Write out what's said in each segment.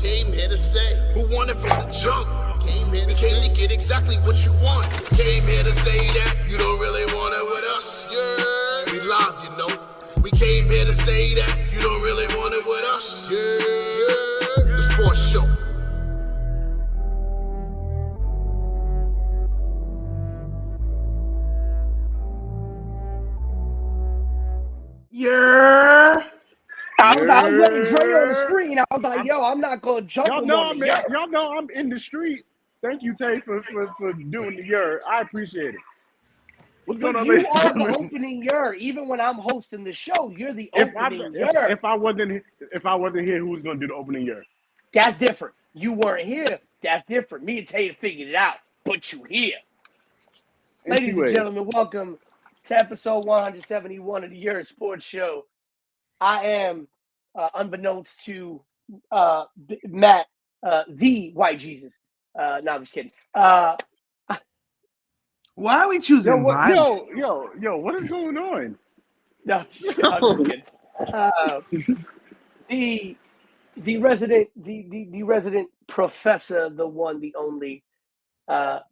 Came here to say who won it from the jump. Came here to get exactly what you want. Came here to say that you don't really want it with us. Yeah, we live, you know. We came here to say that you don't really want it with us. Yeah, the sports show. Yerrr. I was waiting Dre on the screen. I was like, yo, I'm not gonna jump him on the Yerrr. Y'all know I'm in the street. Thank you, Tay, for doing the Yerrr. I appreciate it. What's going on, You ladies and are the gentlemen? opening Yerrr. Even when I'm hosting the show, you're the opening Yerrr. If I wasn't here, who was going to do the opening Yerrr? That's different. You weren't here. That's different. Me and Taylor figured it out. But you here. Ladies and gentlemen, welcome to episode 171 of the Yerrr Sports Show. I am, unbeknownst to Matt, the White Jesus. No, I'm just kidding. Why are we choosing violence? Yo, what is going on? No, I'm just kidding. The resident professor, the one, the only,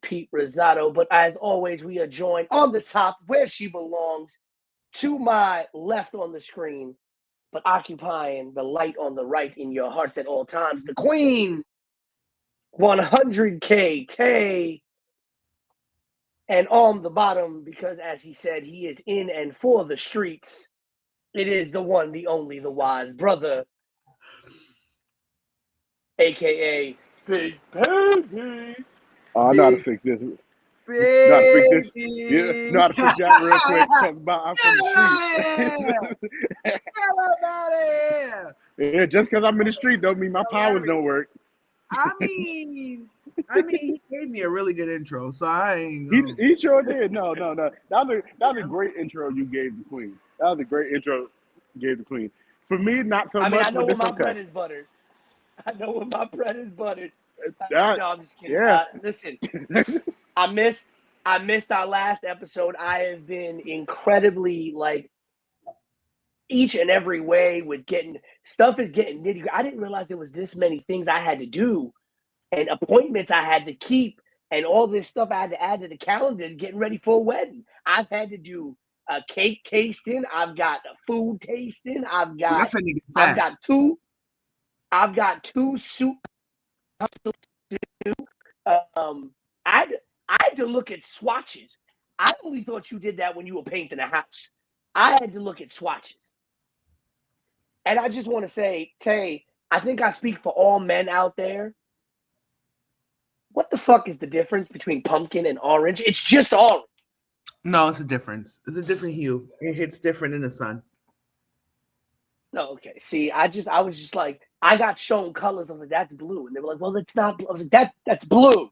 Pete Rosado. But as always, we are joined on the top where she belongs, to my left on the screen, but occupying the light on the right in your hearts at all times, the Queen, 100K Tay, and on the bottom, because as he said, he is in and for the streets. It is the one, the only, the wise brother, aka Big Baby. Oh, I know how to fix this. Know how to fix this. Yeah, know how to fix that real quick. Talk about I'm from the street. Yeah, just because I'm in the street don't mean my powers don't work. I mean, he gave me a really good intro, so I ain't. He sure did. No. That was a great intro you gave the Queen. That was a great intro you gave the Queen. For me, not so much. I know when my bread is buttered. No, I'm just kidding. Yeah. Listen, I missed our last episode. I have been incredibly, each and every way with getting nitty. I didn't realize there was this many things I had to do and appointments I had to keep and all this stuff I had to add to the calendar and getting ready for a wedding. I've had to do a cake tasting. I've got a food tasting. I've got two soup. I had to look at swatches. I only thought you did that when you were painting a house. I had to look at swatches. And I just want to say, Tay, I think I speak for all men out there. What the fuck is the difference between pumpkin and orange? It's just orange. No, it's a difference. It's a different hue. It hits different in the sun. No, okay. See, I was just like, I got shown colors. I was like, that's blue. And they were like, well, it's not blue. I was like, that's blue.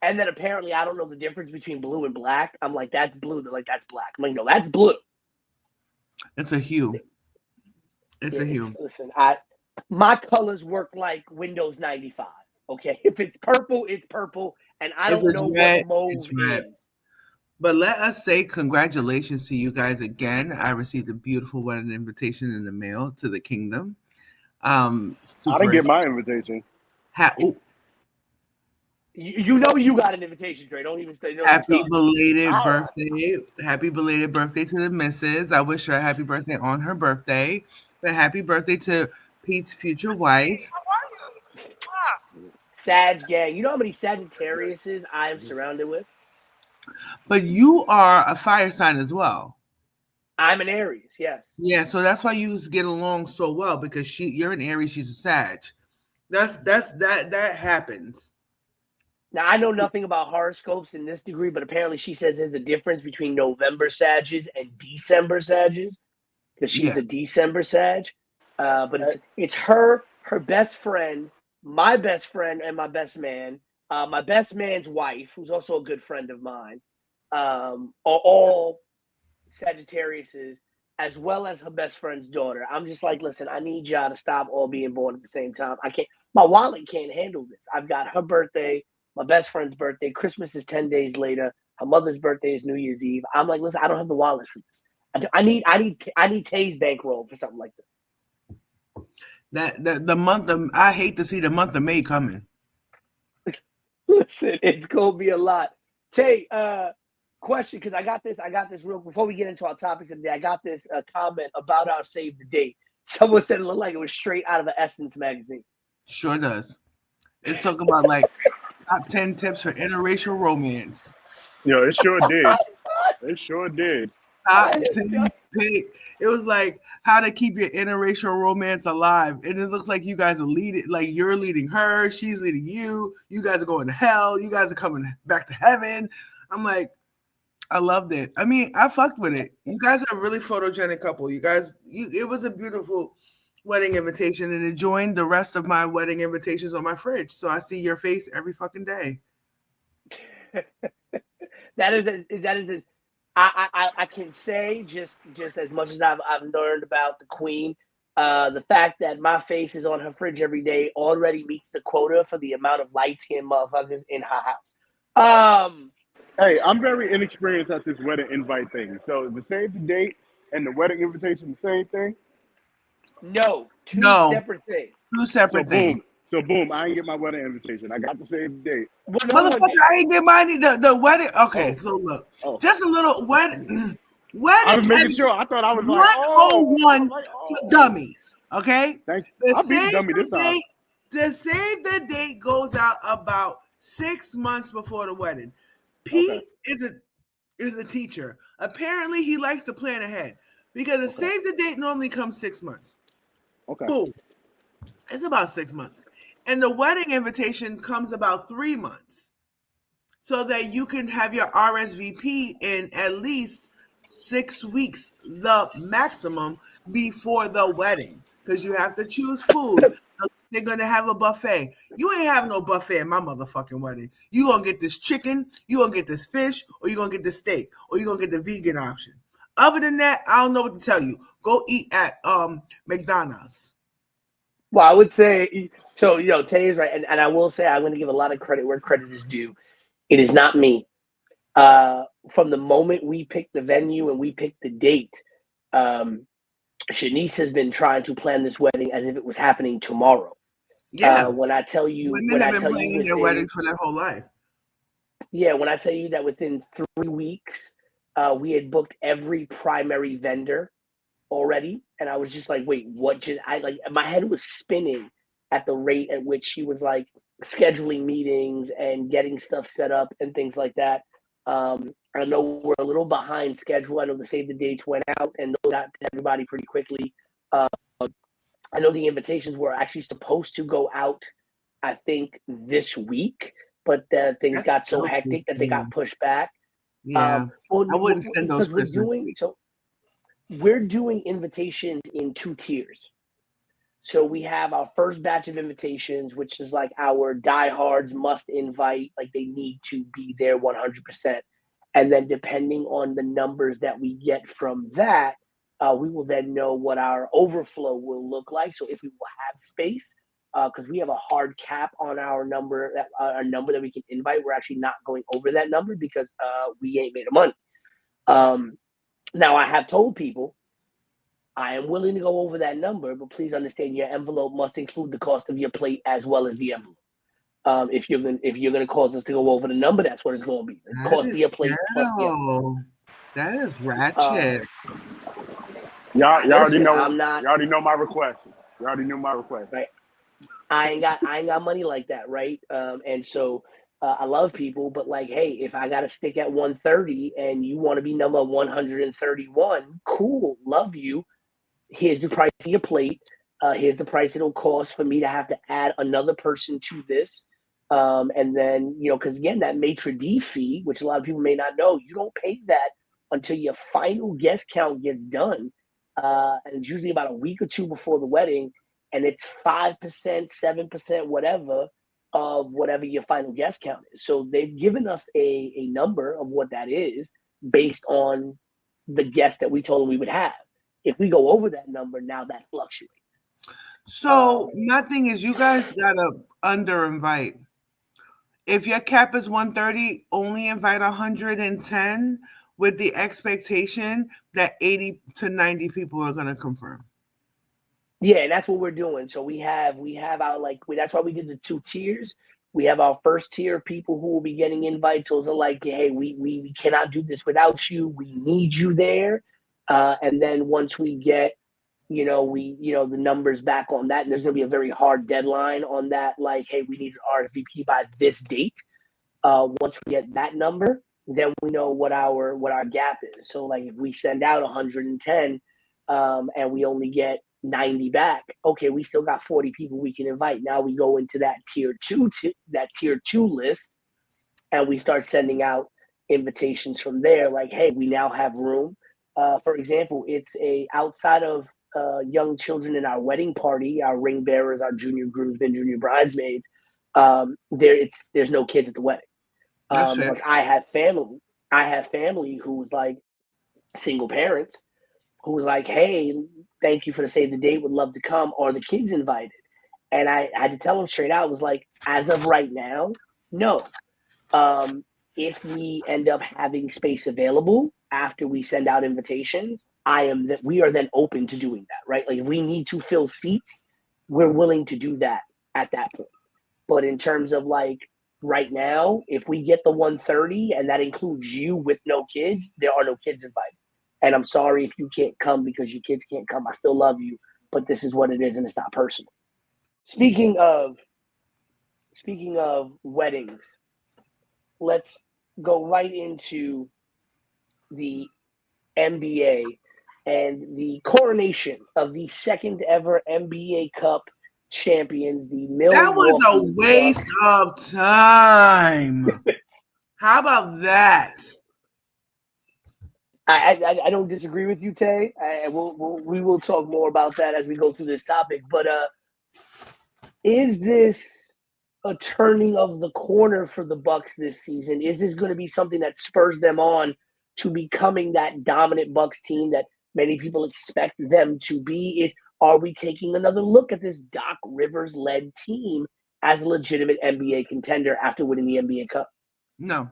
And then apparently I don't know the difference between blue and black. I'm like, that's blue. They're like, that's black. I'm like, no, that's blue. It's a hue. It's a hue. Listen, my colors work like Windows 95. Okay, if it's purple, it's purple, and I don't know what mauve is. But let us say congratulations to you guys again. I received a beautiful wedding invitation in the mail to the kingdom. I didn't get my invitation. You know you got an invitation, Dre. Don't even say no. Happy belated birthday. Happy belated birthday to the missus. I wish her a happy birthday on her birthday. But happy birthday to Pete's future wife. Sag gang. You know how many Sagittariuses I am surrounded with? But you are a fire sign as well. I'm an Aries, yes. Yeah, so that's why you get along so well, because you're an Aries, she's a Sag. That happens. Now, I know nothing about horoscopes in this degree, but apparently she says there's a difference between November Sages and December Sages, because she's a December Sag. But it's her best friend, my best friend, and my best man, my best man's wife, who's also a good friend of mine, are all Sagittariuses, as well as her best friend's daughter. I'm just like, listen, I need y'all to stop all being born at the same time. My wallet can't handle this. I've got her birthday, my best friend's birthday. Christmas is 10 days later. Her mother's birthday is New Year's Eve. I'm like, listen, I don't have the wallet for this. I need Tay's bankroll for something like this. the month of I hate to see the month of May coming. Listen, it's gonna be a lot. Tay, question, because I got this real before we get into our topics of the day. I got this comment about our save the date. Someone said it looked like it was straight out of an Essence magazine. Sure does. It's talking about like top 10 tips for interracial romance. Yo, it sure did. It sure did. Top 10 pick. It was like how to keep your interracial romance alive. And it looks like you guys are leading, like you're leading her, she's leading you. You guys are going to hell. You guys are coming back to heaven. I'm like, I loved it. I mean, I fucked with it. You guys are a really photogenic couple. You guys, it was a beautiful wedding invitation, and it joined the rest of my wedding invitations on my fridge. So I see your face every fucking day. I can say just as much as I've learned about the Queen, the fact that my face is on her fridge every day already meets the quota for the amount of light-skinned motherfuckers in her house. Hey, I'm very inexperienced at this wedding invite thing. So the save the date and the wedding invitation the same thing? No, two separate things. Two separate things. So boom, I ain't get my wedding invitation. I got the same date. Motherfucker, I ain't get mine. The wedding. Okay, so look, just a little wedding. I was making sure. I thought I was 101 for dummies. Okay, I'll be the dummy this time. The save the date goes out about 6 months before the wedding. Pete is a teacher. Apparently, he likes to plan ahead because the save the date normally comes 6 months. Okay. Boom. It's about 6 months. And the wedding invitation comes about 3 months so that you can have your RSVP in at least 6 weeks, the maximum, before the wedding, because you have to choose food. They're going to have a buffet. You ain't having no buffet at my motherfucking wedding. You going to get this chicken, you going to get this fish, or you going to get this steak, or you going to get the vegan option. Other than that, I don't know what to tell you. Go eat at McDonald's. Well, I would say, so, Tay is right. And I will say, I'm going to give a lot of credit where credit is due. It is not me. From the moment we picked the venue and we picked the date, Shanice has been trying to plan this wedding as if it was happening tomorrow. Yeah. When I tell you, women have been planning their weddings for their whole life. Yeah, when I tell you that within 3 weeks, we had booked every primary vendor already, and I was just like, wait, what? My head was spinning at the rate at which she was like scheduling meetings and getting stuff set up and things like that. I know we're a little behind schedule. I know the save the dates went out and those got to everybody pretty quickly. I know the invitations were actually supposed to go out, I think, this week, but things got so hectic that they got pushed back. Yeah, I wouldn't send those Christmas weeks. So we're doing invitations in 2 tiers. So we have our first batch of invitations, which is like our diehards must invite, like they need to be there 100%. And then depending on the numbers that we get from that, we will then know what our overflow will look like. So if we will have space, because we have a hard cap on our number that we can invite, we're actually not going over that number because we ain't made of money. Now I have told people I am willing to go over that number, but please understand your envelope must include the cost of your plate as well as the envelope. If you're gonna cause us to go over the number, that's what it's gonna be. The cost of your plate plus the envelope. That is ratchet. Y'all already know. You already know my request. You already knew my request. Right. I ain't got money like that, right? And so I love people, but like, hey, if I gotta stick at 130 and you want to be number 131, cool, love you. Here's the price of your plate. Here's the price it'll cost for me to have to add another person to this. And then, because again, that maitre d' fee, which a lot of people may not know, you don't pay that until your final guest count gets done. And it's usually about a week or two before the wedding. And it's 5%, 7%, whatever, of whatever your final guest count is. So they've given us a number of what that is based on the guests that we told them we would have. If we go over that number, now that fluctuates. So my thing is, you guys gotta under invite. If your cap is 130, only invite 110 with the expectation that 80 to 90 people are gonna confirm. Yeah, and that's what we're doing. So we have our that's why we did the 2 tiers. We have our first tier of people who will be getting invites. Those are like, hey, we cannot do this without you. We need you there. And then once we get, the numbers back on that, and there's going to be a very hard deadline on that. Like, hey, we need an RSVP by this date. Once we get that number, then we know what our gap is. So like if we send out 110 and we only get 90 back, okay, we still got 40 people we can invite. Now we go into that tier two list, and we start sending out invitations from there. Like, hey, we now have room. For example, it's outside of young children in our wedding party, our ring bearers, our junior groomsmen, junior bridesmaids. There's no kids at the wedding. Like I have family who's like single parents who was like, hey, thank you for the save the date, would love to come. Are the kids invited? And I had to tell them straight out, was like, as of right now, no. If we end up having space available after we send out invitations, we are then open to doing that, right? Like if we need to fill seats, we're willing to do that at that point. But in terms of like right now, if we get the 130 and that includes you with no kids, there are no kids invited. And I'm sorry if you can't come because your kids can't come. I still love you, but this is what it is, and it's not personal. Speaking of weddings, let's go right into the NBA and the coronation of the second ever NBA Cup champions, the Milwaukee That was a waste of time. How about that? I don't disagree with you, Tay. We will talk more about that as we go through this topic. But is this a turning of the corner for the Bucks this season? Is this going to be something that spurs them on to becoming that dominant Bucks team that many people expect them to be? Are we taking another look at this Doc Rivers-led team as a legitimate NBA contender after winning the NBA Cup? No.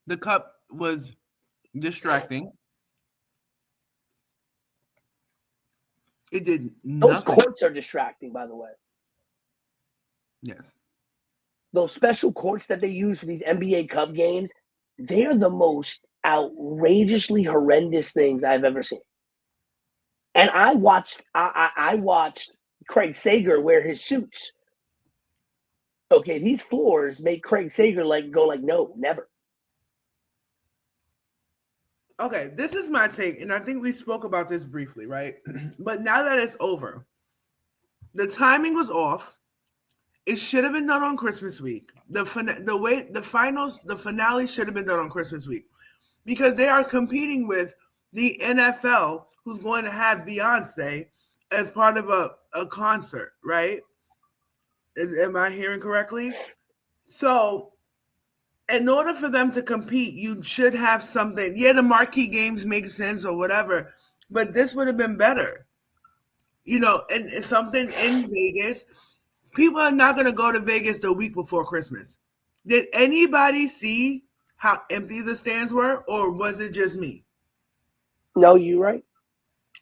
The Cup was distracting. It did nothing. Those courts are distracting, by the way. Yes. Those special courts that they use for these NBA Cup games, they're the most outrageously horrendous things I've ever seen. And I watched Craig Sager wear his suits. Okay, these floors make Craig Sager go no, never. Okay, this is my take, and I think we spoke about this briefly, right? But now that it's over, the timing was off. It should have been done on Christmas week. The finale should have been done on Christmas week because they are competing with the NFL, who's going to have Beyonce as part of a concert, right? Am I hearing correctly? So in order for them to compete, you should have something. Yeah, the marquee games make sense or whatever, but this would have been better. And something in Vegas. People are not going to go to Vegas the week before Christmas. Did anybody see how empty the stands were, or was it just me? No, you're right.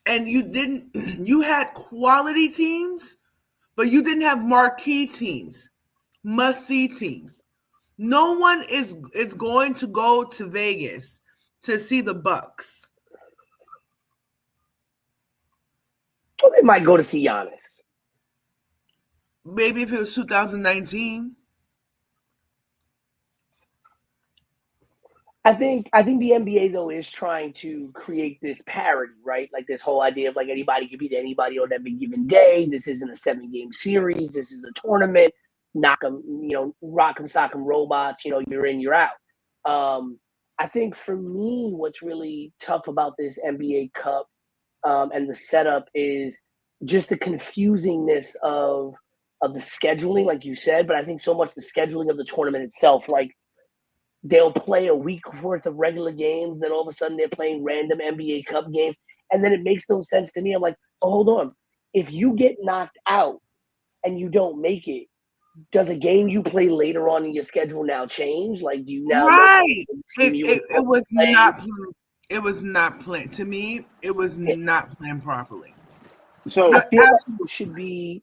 And you had quality teams, but you didn't have marquee teams, must-see teams. No one is going to go to Vegas to see the Bucks. Well, they might go to see Giannis. Maybe if it was 2019. I think the NBA though is trying to create this parity, right? Like this whole idea of like anybody can beat anybody on every given day. This isn't a 7-game series. This is a tournament. Knock 'em, rock 'em, sock 'em, robots. You're in, you're out. I think for me, what's really tough about this NBA Cup and the setup is just the confusingness of the scheduling, like you said. But I think so much the scheduling of the tournament itself, like. They'll play a week worth of regular games, then all of a sudden they're playing random NBA Cup games, and then it makes no sense to me. I'm like, oh, hold on. If you get knocked out and you don't make it, does a game you play later on in your schedule now change? Like, do you now? Right. It was not planned. It was not planned. To me, it was not planned properly. So I feel like there should be.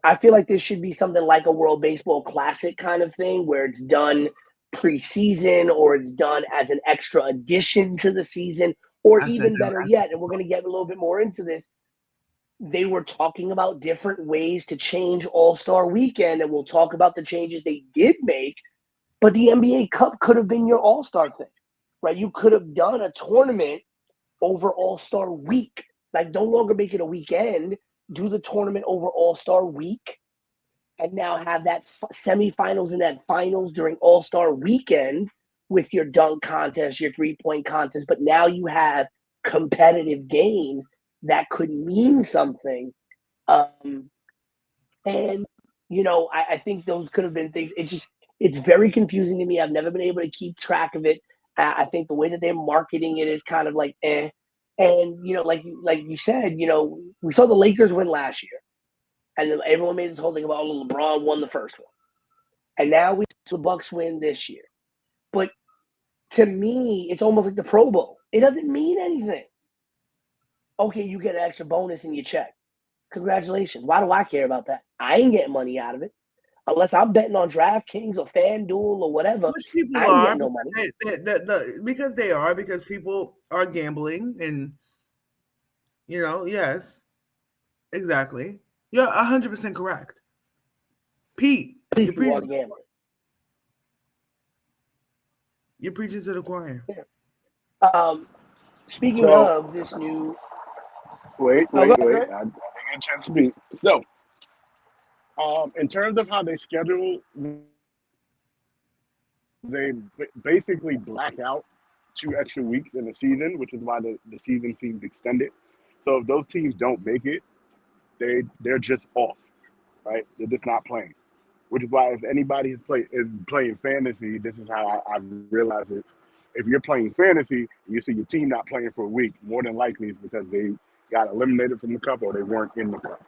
I feel like this should be something like a World Baseball Classic kind of thing, where it's done preseason or it's done as an extra addition to the season, or even better yet, and we're going to get a little bit more into this. They were talking about different ways to change All-Star Weekend, and we'll talk about the changes they did make. But the NBA Cup could have been your All-Star thing, right? You could have done a tournament over All-Star Week. Like, no longer make it a weekend. Do the tournament over All-Star Week, and now have that semifinals and that finals during All-Star Weekend with your dunk contest, your three-point contest. But now you have competitive games that could mean something. And, I think those could have been things. It's very confusing to me. I've never been able to keep track of it. I think the way that they're marketing it is kind of like, eh. And, like you said, we saw the Lakers win last year. And then everyone made this whole thing about LeBron won the first one. And now we see the Bucks win this year. But to me, it's almost like the Pro Bowl. It doesn't mean anything. Okay, you get an extra bonus in your check. Congratulations. Why do I care about that? I ain't getting money out of it. Unless I'm betting on DraftKings or FanDuel or whatever. Which people I ain't are, getting no money. Because people are gambling and, yes, exactly. You're 100% correct. Pete, you're preaching to the choir. Yeah. Speaking of this new... Wait. I didn't get a chance to speak. So, in terms of how they schedule, they basically black out 2 extra weeks in the season, which is why the season seems extended. So if those teams don't make it, they're just off, right? They're just not playing. Which is why if anybody is playing fantasy, this is how I realize it. If you're playing fantasy and you see your team not playing for a week, more than likely it's because they got eliminated from the cup or they weren't in the cup.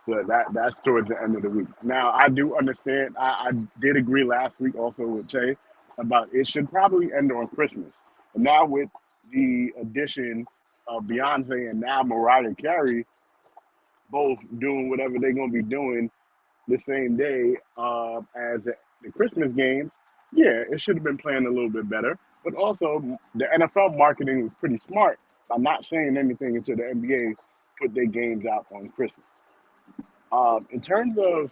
So that's towards the end of the week. Now, I do understand. I did agree last week also with Che about it should probably end on Christmas. And now with the addition of Beyonce and now Mariah Carey both doing whatever they're going to be doing the same day as the Christmas games, yeah, it should have been planned a little bit better. But also, the NFL marketing was pretty smart by not saying anything until the NBA put their games out on Christmas. In terms of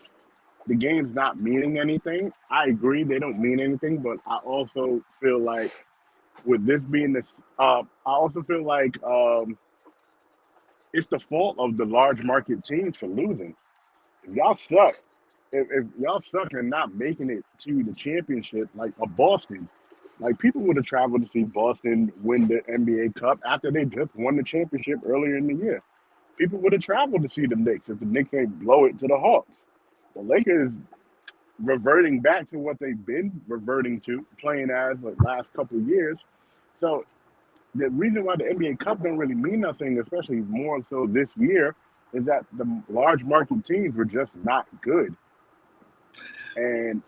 the games not meaning anything, I agree they don't mean anything, but I also feel like with this being this, I also feel like it's the fault of the large market teams for losing. If y'all suck, if y'all suck and not making it to the championship, like a Boston, like people would have traveled to see Boston win the NBA Cup after they just won the championship earlier in the year. People would have traveled to see the Knicks if the Knicks ain't blow it to the Hawks. The Lakers reverting back to what they've been reverting to, playing as the last couple of years. So the reason why the NBA Cup don't really mean nothing, especially more so this year, is that the large market teams were just not good. And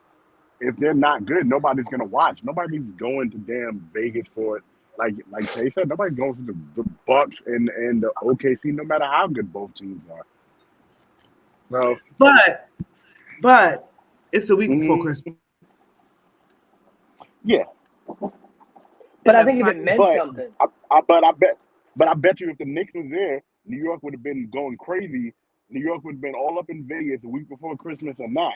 if they're not good, nobody's gonna watch. Nobody's going to damn Vegas for it. Like Tay said, nobody's going to the Bucks and the OKC, no matter how good both teams are. So, but it's the week before Christmas. Yeah. But I think if it meant something. I bet you if the Knicks was there, New York would have been going crazy. New York would have been all up in Vegas the week before Christmas or not.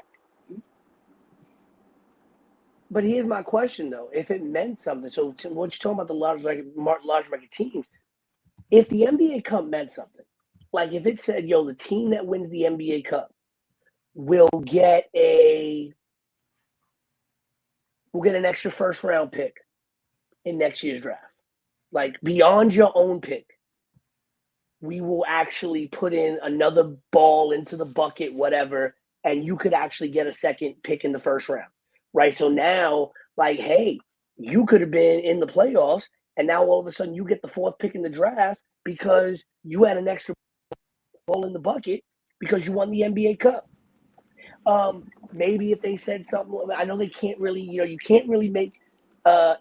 But here's my question, though. If it meant something, so what you're talking about the large market teams, if the NBA Cup meant something, like if it said, the team that wins the NBA Cup will get an extra first-round pick in next year's draft. Like, beyond your own pick, we will actually put in another ball into the bucket, whatever, and you could actually get a second pick in the first round. Right, so now, like, hey, you could have been in the playoffs, and now all of a sudden you get the 4th pick in the draft because you had an extra ball in the bucket because you won the NBA Cup. Maybe if they said something, I know they can't really, you can't really make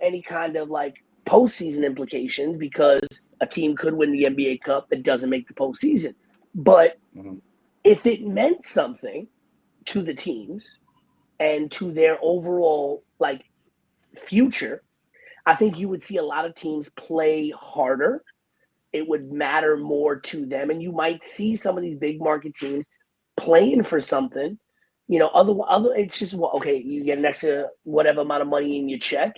any kind of like postseason implications because a team could win the NBA Cup that doesn't make the postseason. But Mhm. if it meant something to the teams and to their overall future, I think you would see a lot of teams play harder. It would matter more to them, and you might see some of these big market teams playing for something. Other it's just okay. You get an extra whatever amount of money in your check.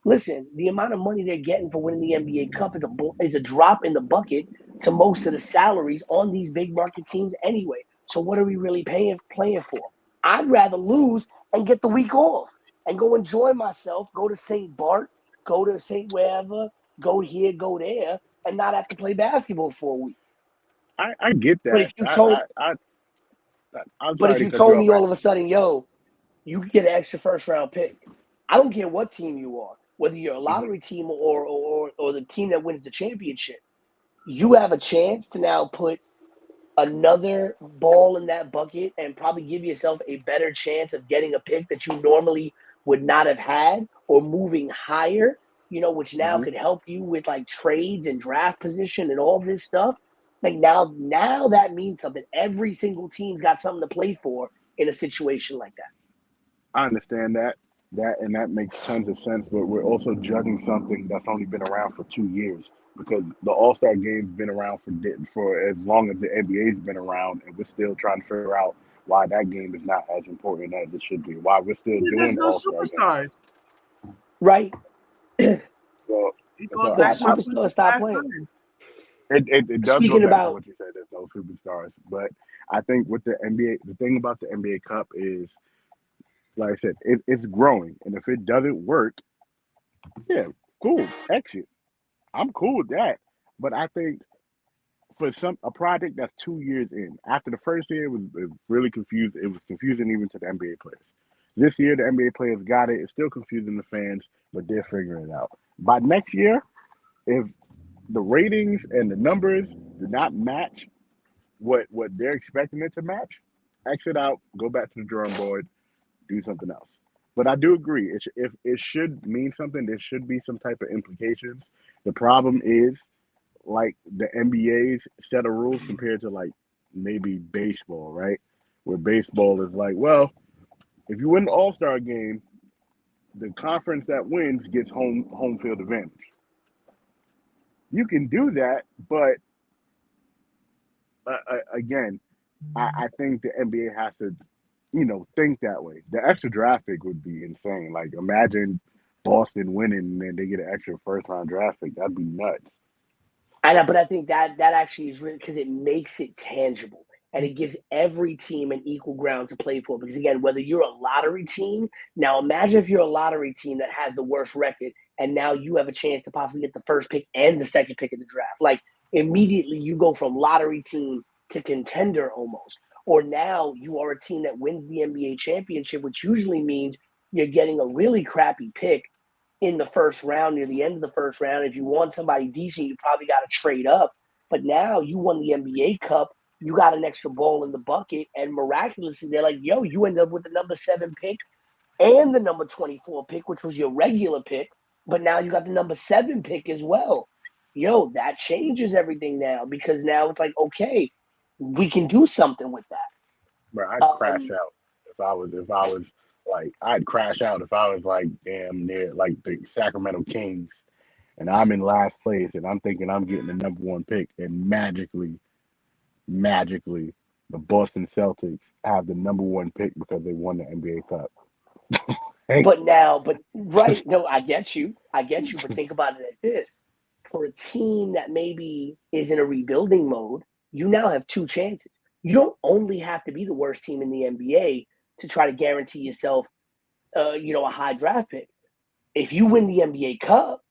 Listen, the amount of money they're getting for winning the NBA Cup is a drop in the bucket to most of the salaries on these big market teams anyway. So what are we really playing for? I'd rather lose and get the week off and go enjoy myself. Go to St. Bart, go to St. wherever, go here, go there, and not have to play basketball for a week. I get But if that. you told I'm But sorry if to you cut you told off. me all of a sudden, yo, you get an extra first round pick, I don't care what team you are, whether you're a lottery team or the team that wins the championship, you have a chance to now put another ball in that bucket and probably give yourself a better chance of getting a pick that you normally would not have had or moving higher, which now Mhm. could help you with trades and draft position and all this stuff. Now that means something. Every single team's got something to play for in a situation like that. I understand that makes tons of sense. But we're also judging something that's only been around for 2 years because the All Star Game's been around for as long as the NBA's been around, and we're still trying to figure out why that game is not as important as it should be. Why we're still Because there's doing no All Star Games. superstars. Right? So, It so goes Because back I, to my the point superstars from stop last playing. time. it does go Speaking back to about what you said. There's no superstars, but I think with the NBA, the thing about the NBA Cup is, like I said, it's growing, and if it doesn't work, yeah, cool, exit. I'm cool with that. But I think for a project that's 2 years in, after the first year it was really confused. It was confusing even to the NBA players. This year the NBA players got it. It's still confusing the fans, but they're figuring it out. By next year, if the ratings and the numbers do not match what they're expecting it to match, exit out, go back to the drawing board, do something else. But I do agree. If it should mean something, there should be some type of implications. The problem is like the NBA's set of rules compared to like maybe baseball, right? Where baseball is like, well, if you win the All Star game, the conference that wins gets home field advantage. You can do that, but again, I think the NBA has to, think that way. The extra draft pick would be insane. Like imagine Boston winning and then they get an extra first round draft pick. That'd be nuts. but I think that actually is really because it makes it tangible and it gives every team an equal ground to play for. Because again, whether you're a lottery team, now imagine if you're a lottery team that has the worst record and now you have a chance to possibly get the first pick and the second pick in the draft. Like immediately you go from lottery team to contender almost. Or now you are a team that wins the NBA championship, which usually means you're getting a really crappy pick in the first round, near the end of the first round. If you want somebody decent, you probably got to trade up. But now you won the NBA Cup, you got an extra ball in the bucket, and miraculously, they're like, yo, you end up with the number 7 pick and the number 24 pick, which was your regular pick. But now you got the number 7 pick as well. Yo, that changes everything now because now it's like, okay, we can do something with that. But I'd crash out if I was like I'd crash out if I was like damn near like the Sacramento Kings and I'm in last place and I'm thinking I'm getting the number one pick and magically the Boston Celtics have the number one pick because they won the NBA Cup. Hey, Right, no, I get you. But think about it like this. For a team that maybe is in a rebuilding mode, you now have 2 chances. You don't only have to be the worst team in the NBA to try to guarantee yourself, a high draft pick. If you win the NBA Cup,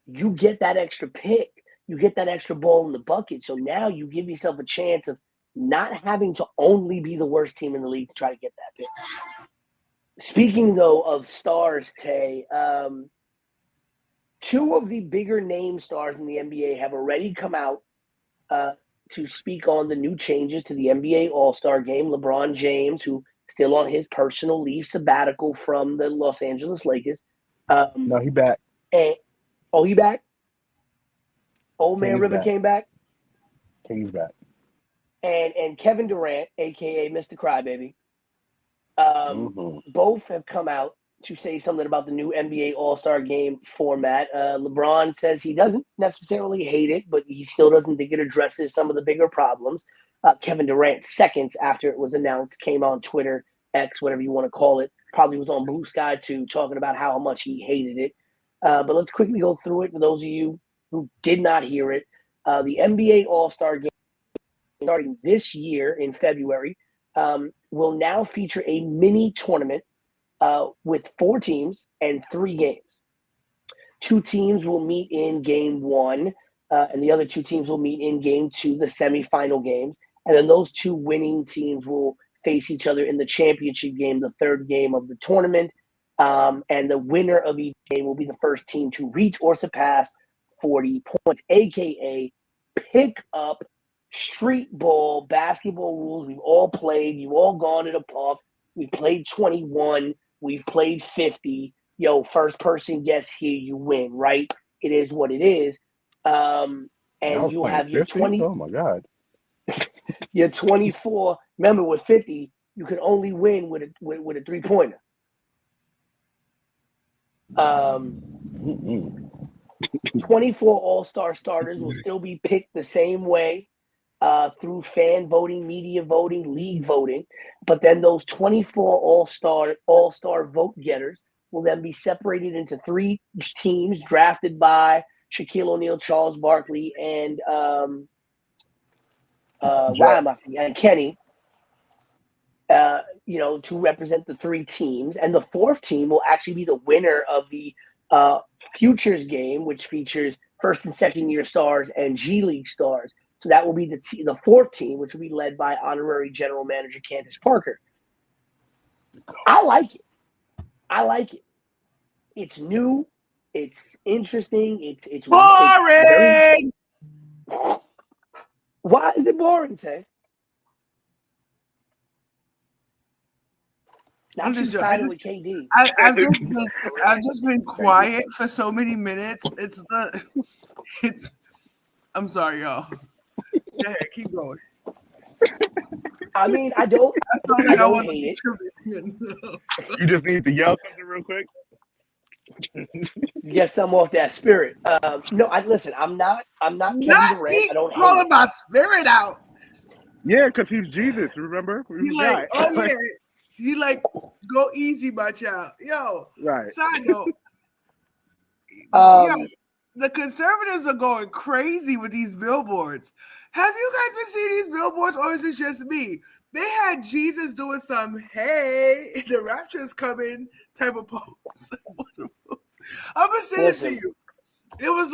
you get that extra pick. You get that extra ball in the bucket. So now you give yourself a chance of not having to only be the worst team in the league to try to get that pick. Speaking, though, of stars, Tay, 2 of the bigger name stars in the NBA have already come out to speak on the new changes to the NBA All-Star Game. LeBron James, who still on his personal leave sabbatical from the Los Angeles Lakers. no, he back. And he back? Old Kenny's man River back. came back? King's back. And Kevin Durant, aka Mr. Crybaby, both have come out to say something about the new NBA All-Star Game format. LeBron says he doesn't necessarily hate it, but he still doesn't think it addresses some of the bigger problems. Kevin Durant, seconds after it was announced, came on Twitter, X, whatever you want to call it, probably was on Blue Sky too, talking about how much he hated it. But let's quickly go through it for those of you who did not hear it. The NBA All-Star Game, starting this year in February, will now feature a mini tournament with 4 teams and 3 games. 2 teams will meet in game 1, and the other 2 teams will meet in game 2, the semifinal games. And then those 2 winning teams will face each other in the championship game, the 3rd game of the tournament. And the winner of each game will be the first team to reach or surpass 40 points, a.k.a. pick up street ball basketball rules. We've all played. You've all gone to the park. We played 21. We've played 50. Yo, first person gets here, you win, right? It is what it is. And you have your 20. Oh, my God. Your 24. Remember, with 50, you can only win with a 3-pointer. 24 All-Star starters will still be picked the same way through fan voting, media voting, league voting. But then those 24 All-Star vote getters will then be separated into 3 teams drafted by Shaquille O'Neal, Charles Barkley, and and Kenny. To represent the 3 teams. And the 4th team will actually be the winner of the Futures game, which features first and second year stars and G League stars. So that will be the 4th team, which will be led by honorary general manager Candace Parker. I like it. It's new. It's interesting. It's boring. Why is it boring, Tay? I'm just siding with KD. I've just been quiet for so many minutes. I'm sorry, y'all. Go ahead, keep going. I mean, I don't hate it. You just need to yell something real quick. Get some off that spirit. No, listen. I'm not Kevin Durant. I don't hate calling my spirit out. Yeah, because he's Jesus. Remember? He like, go easy, my child. Yo, right. Side note. The conservatives are going crazy with these billboards. Have you guys been seeing these billboards, or is it just me? They had Jesus doing some, hey, the rapture is coming type of pose. I'm going to send it to you. It was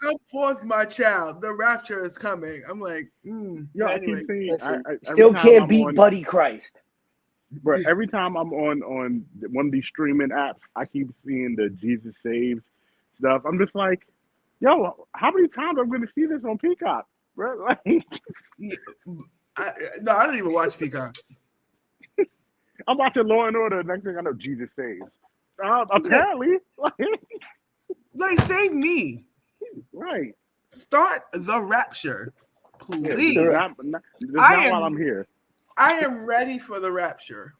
come forth, my child. The rapture is coming. I'm like, anyway. Still can't beat Buddy Christ. But every time I'm on one of these streaming apps, I keep seeing the Jesus Saves stuff. I'm just like, yo, how many times am I going to see this on Peacock? Bro? Like, I don't even watch Peacock. I'm watching Law and Order. Next thing I know, Jesus Saves. Apparently. Like, save me. Right. Start the rapture, please. Not while I'm here. I am ready for the rapture.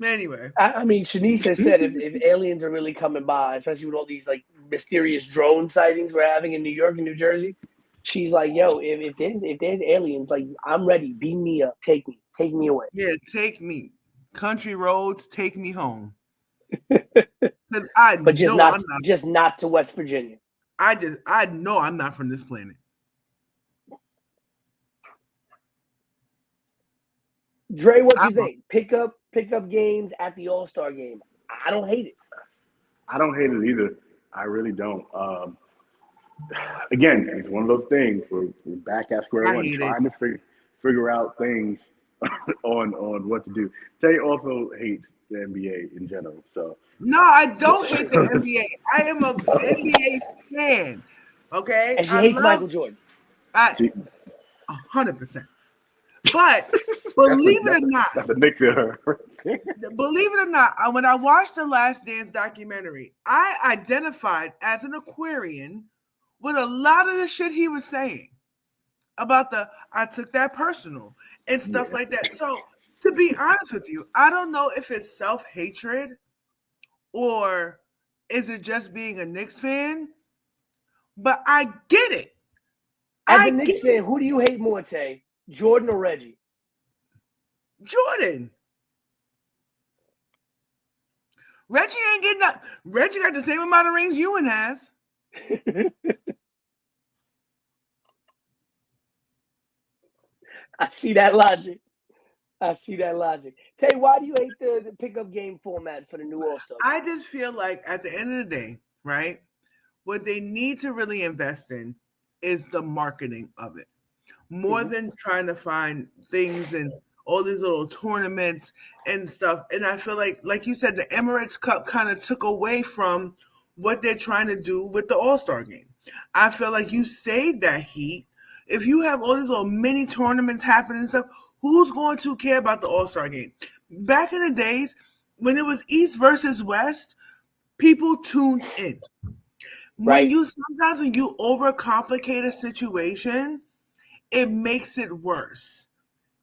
Anyway. I mean, Shanice has said if aliens are really coming by, especially with all these like mysterious drone sightings we're having in New York and New Jersey, she's like, yo, if there's aliens, like, I'm ready. Beam me up. Take me away. Yeah, take me. Country roads, take me home. But just not to West Virginia. I know I'm not from this planet. Dre, what you think? Pick up games at the All-Star game. I don't hate it. I don't hate it either. I really don't. Again, it's one of those things where we're back at square one, trying to figure out things on what to do. Tay also hates the NBA in general. So no, I don't hate the NBA. I am a NBA fan. Okay, and she hates Michael Jordan. 100%. But believe it or not, that's a nick to her. Believe it or not, when I watched the Last Dance documentary, I identified as an Aquarian with a lot of the shit he was saying. I took that personal and stuff like that. So to be honest with you, I don't know if it's self-hatred or is it just being a Knicks fan, but I get it. As a Knicks fan, who do you hate more, Tay? Jordan or Reggie? Jordan. Reggie ain't getting up. Reggie got the same amount of rings Ewan has. I see that logic. Tay, why do you hate the pickup game format for the new All-Star? I just feel like at the end of the day, right, what they need to really invest in is the marketing of it. More than trying to find things and all these little tournaments and stuff. And I feel like you said, the Emirates Cup kind of took away from what they're trying to do with the All-Star game. I feel like you save that heat. If you have all these little mini tournaments happening and stuff, who's going to care about the All-Star game? Back in the days, when it was East versus West, people tuned in. When you overcomplicate a situation, it makes it worse.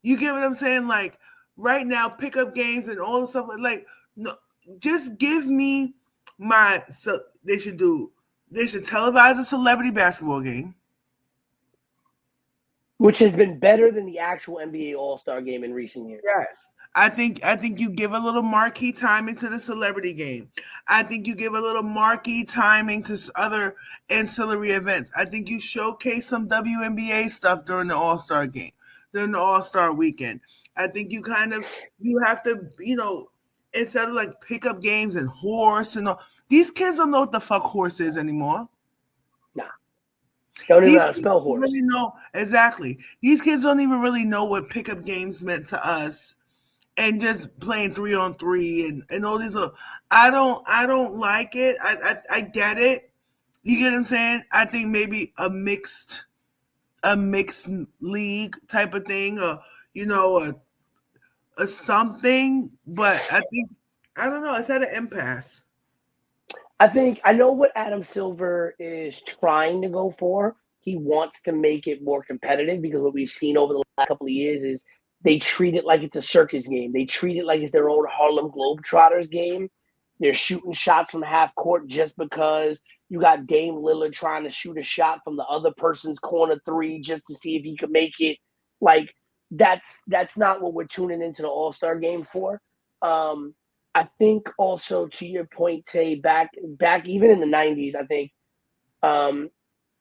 You get what I'm saying? Like right now, pickup games and all the stuff. Like, no, just give me they should televise a celebrity basketball game, which has been better than the actual NBA All-Star game in recent years. Yes. I think you give a little marquee timing to the celebrity game. I think you give a little marquee timing to other ancillary events. I think you showcase some WNBA stuff during the All-Star game, during the All-Star weekend. I think you have to, instead of like pickup games and horse and all, these kids don't know what the fuck horse is anymore. Nah. Don't even know how to spell horse. Really know, exactly. These kids don't even really know what pickup games meant to us. And just playing 3-on-3 and all these little, I don't like it. I get it. You get what I'm saying? I think maybe a mixed league type of thing, or a something. But I don't know. It's at an impasse. I know what Adam Silver is trying to go for. He wants to make it more competitive because what we've seen over the last couple of years is they treat it like it's a circus game. They treat it like it's their own Harlem Globetrotters game. They're shooting shots from half court just because you got Dame Lillard trying to shoot a shot from the other person's corner three just to see if he could make it. Like, that's not what we're tuning into the All-Star game for. I think also, to your point, Tay, back even in the 90s, I think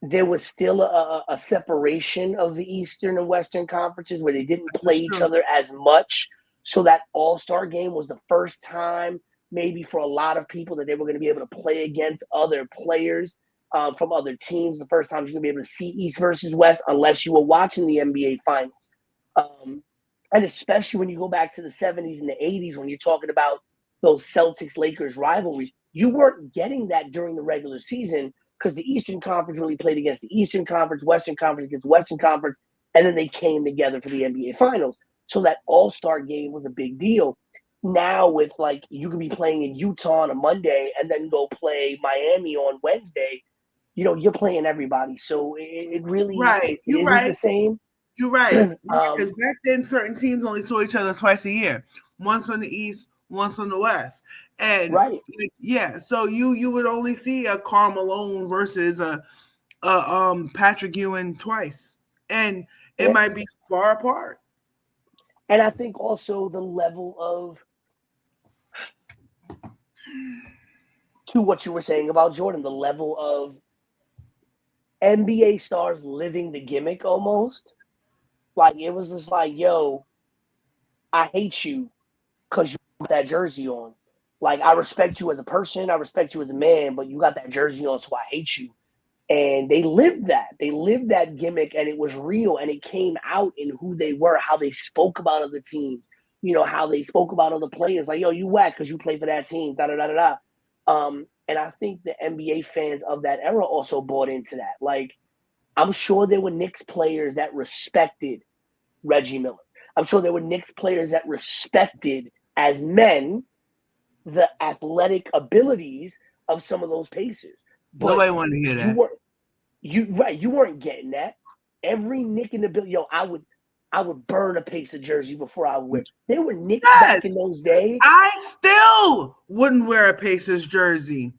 there was still a separation of the Eastern and Western conferences where they didn't play each other as much. So that All-Star game was the first time maybe for a lot of people that they were going to be able to play against other players from other teams. The first time you're going to be able to see East versus West unless you were watching the NBA Finals. And especially when you go back to the 70s and the 80s when you're talking about those Celtics-Lakers rivalries, you weren't getting that during the regular season because the Eastern Conference really played against the Eastern Conference, Western Conference against Western Conference, and then they came together for the NBA Finals. So that All-Star game was a big deal. Now with, like, you could be playing in Utah on a Monday and then go play Miami on Wednesday, you're playing everybody. So it really isn't the same. You're right. Because back then, certain teams only saw each other twice a year. Once on the East, once on the West. And so you would only see a Karl Malone versus a Patrick Ewing twice, and it might be far apart. And I think also the level of, to what you were saying about Jordan, the level of NBA stars living the gimmick almost. Like, it was just like, yo, I hate you because you got that jersey on. Like, I respect you as a person, I respect you as a man, but you got that jersey on, so I hate you. And they lived that. They lived that gimmick, and it was real, and it came out in who they were, how they spoke about other teams, how they spoke about other players. Like, yo, you whack because you play for that team, da-da-da-da-da. And I think the NBA fans of that era also bought into that. Like, I'm sure there were Knicks players that respected Reggie Miller. I'm sure there were Knicks players that respected, as men, the athletic abilities of some of those Pacers. But nobody wanted to hear that. You weren't getting that. every Knick in the building. Yo, I would burn a Pacer jersey before I wear. There were Knicks back in those days. I still wouldn't wear a Pacers jersey.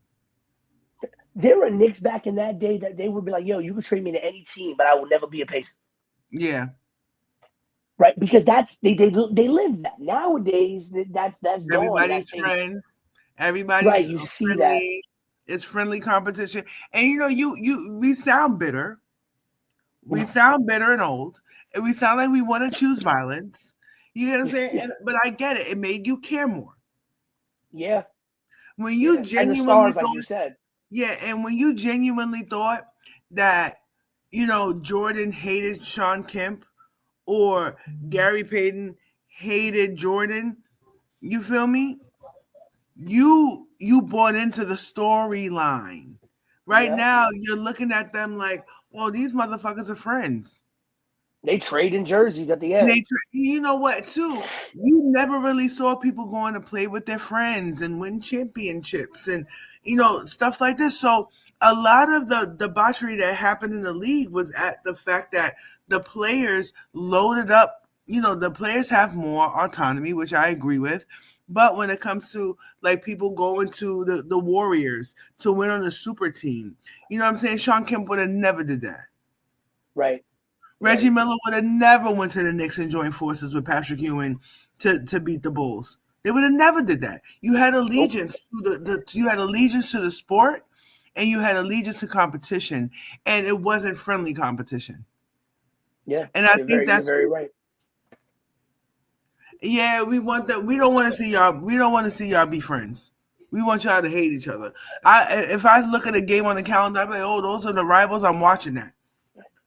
There were Knicks back in that day that they would be like, yo, you can trade me to any team, but I will never be a Pacer. Yeah. Right, because that's they live that. Nowadays, that's everybody's gone. friends. Everybody's right. You see friendly. that it's friendly competition, and we sound bitter. We sound bitter and old, and we sound like we want to choose violence. You know what I'm saying? But I get it. It made you care more. Yeah. When you genuinely and the stars, thought, like you said. Yeah, and when you genuinely thought that Jordan hated Sean Kemp, or Gary Payton hated Jordan, you feel me? You bought into the storyline. Right now, you're looking at them like, well, these motherfuckers are friends. They trade in jerseys at the end. You know what, too? You never really saw people going to play with their friends and win championships and, stuff like this. So a lot of the debauchery that happened in the league was at the fact that the players loaded up. The players have more autonomy, which I agree with. But when it comes to like people going to the Warriors to win on the super team, you know what I'm saying? Sean Kemp would have never did that. Right. Reggie Miller would have never went to the Knicks and joined forces with Patrick Ewing to beat the Bulls. They would have never did that. You had allegiance to you had allegiance to the sport, and you had allegiance to competition, and it wasn't friendly competition. Yeah, and I think that's very right. Yeah, we want that. We don't want to see y'all. We don't want to see y'all be friends. We want y'all to hate each other. If I look at a game on the calendar, I'm like, oh, those are the rivals. I'm watching that.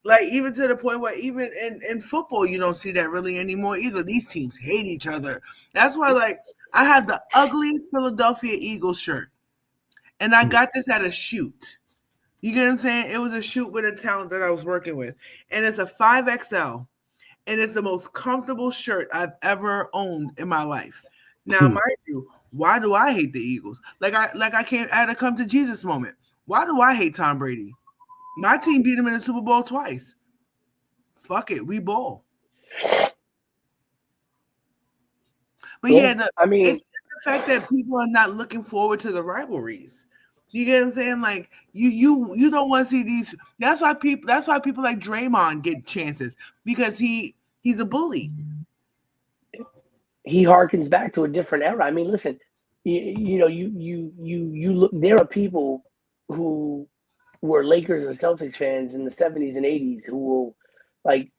Like, even to the point where even in football, you don't see that really anymore either. These teams hate each other. That's why, like, I had the ugliest Philadelphia Eagles shirt. And I got this at a shoot. You get what I'm saying? It was a shoot with a talent that I was working with. And it's a 5XL. And it's the most comfortable shirt I've ever owned in my life. Now, mind you, why do I hate the Eagles? I had a come to Jesus moment. Why do I hate Tom Brady? My team beat him in the Super Bowl twice. Fuck it, we ball. But it's the fact that people are not looking forward to the rivalries. You get what I'm saying? Like you don't want to see these. That's why people like Draymond get chances, because he's a bully. He harkens back to a different era. I mean, listen, you look. There are people who were Lakers or Celtics fans in the 70s and 80s who will, like,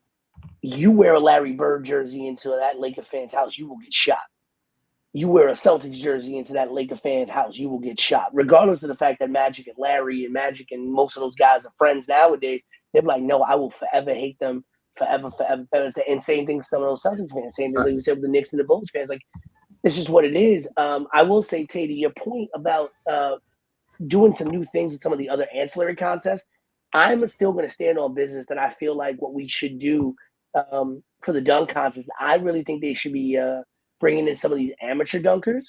you wear a Larry Bird jersey into that Laker fan's house, you will get shot. You wear a Celtics jersey into that Laker fan house, you will get shot. Regardless of the fact that Magic and Larry and Magic and most of those guys are friends nowadays, they're like, no, I will forever hate them. Forever. And same thing with some of those Celtics fans. Same thing like we said with the Knicks and the Bulls fans. Like, it's just what it is. I will say, Tay, to your point about doing some new things with some of the other ancillary contests, I'm still going to stand on business that I feel like what we should do for the dunk contest. I really think they should be bringing in some of these amateur dunkers.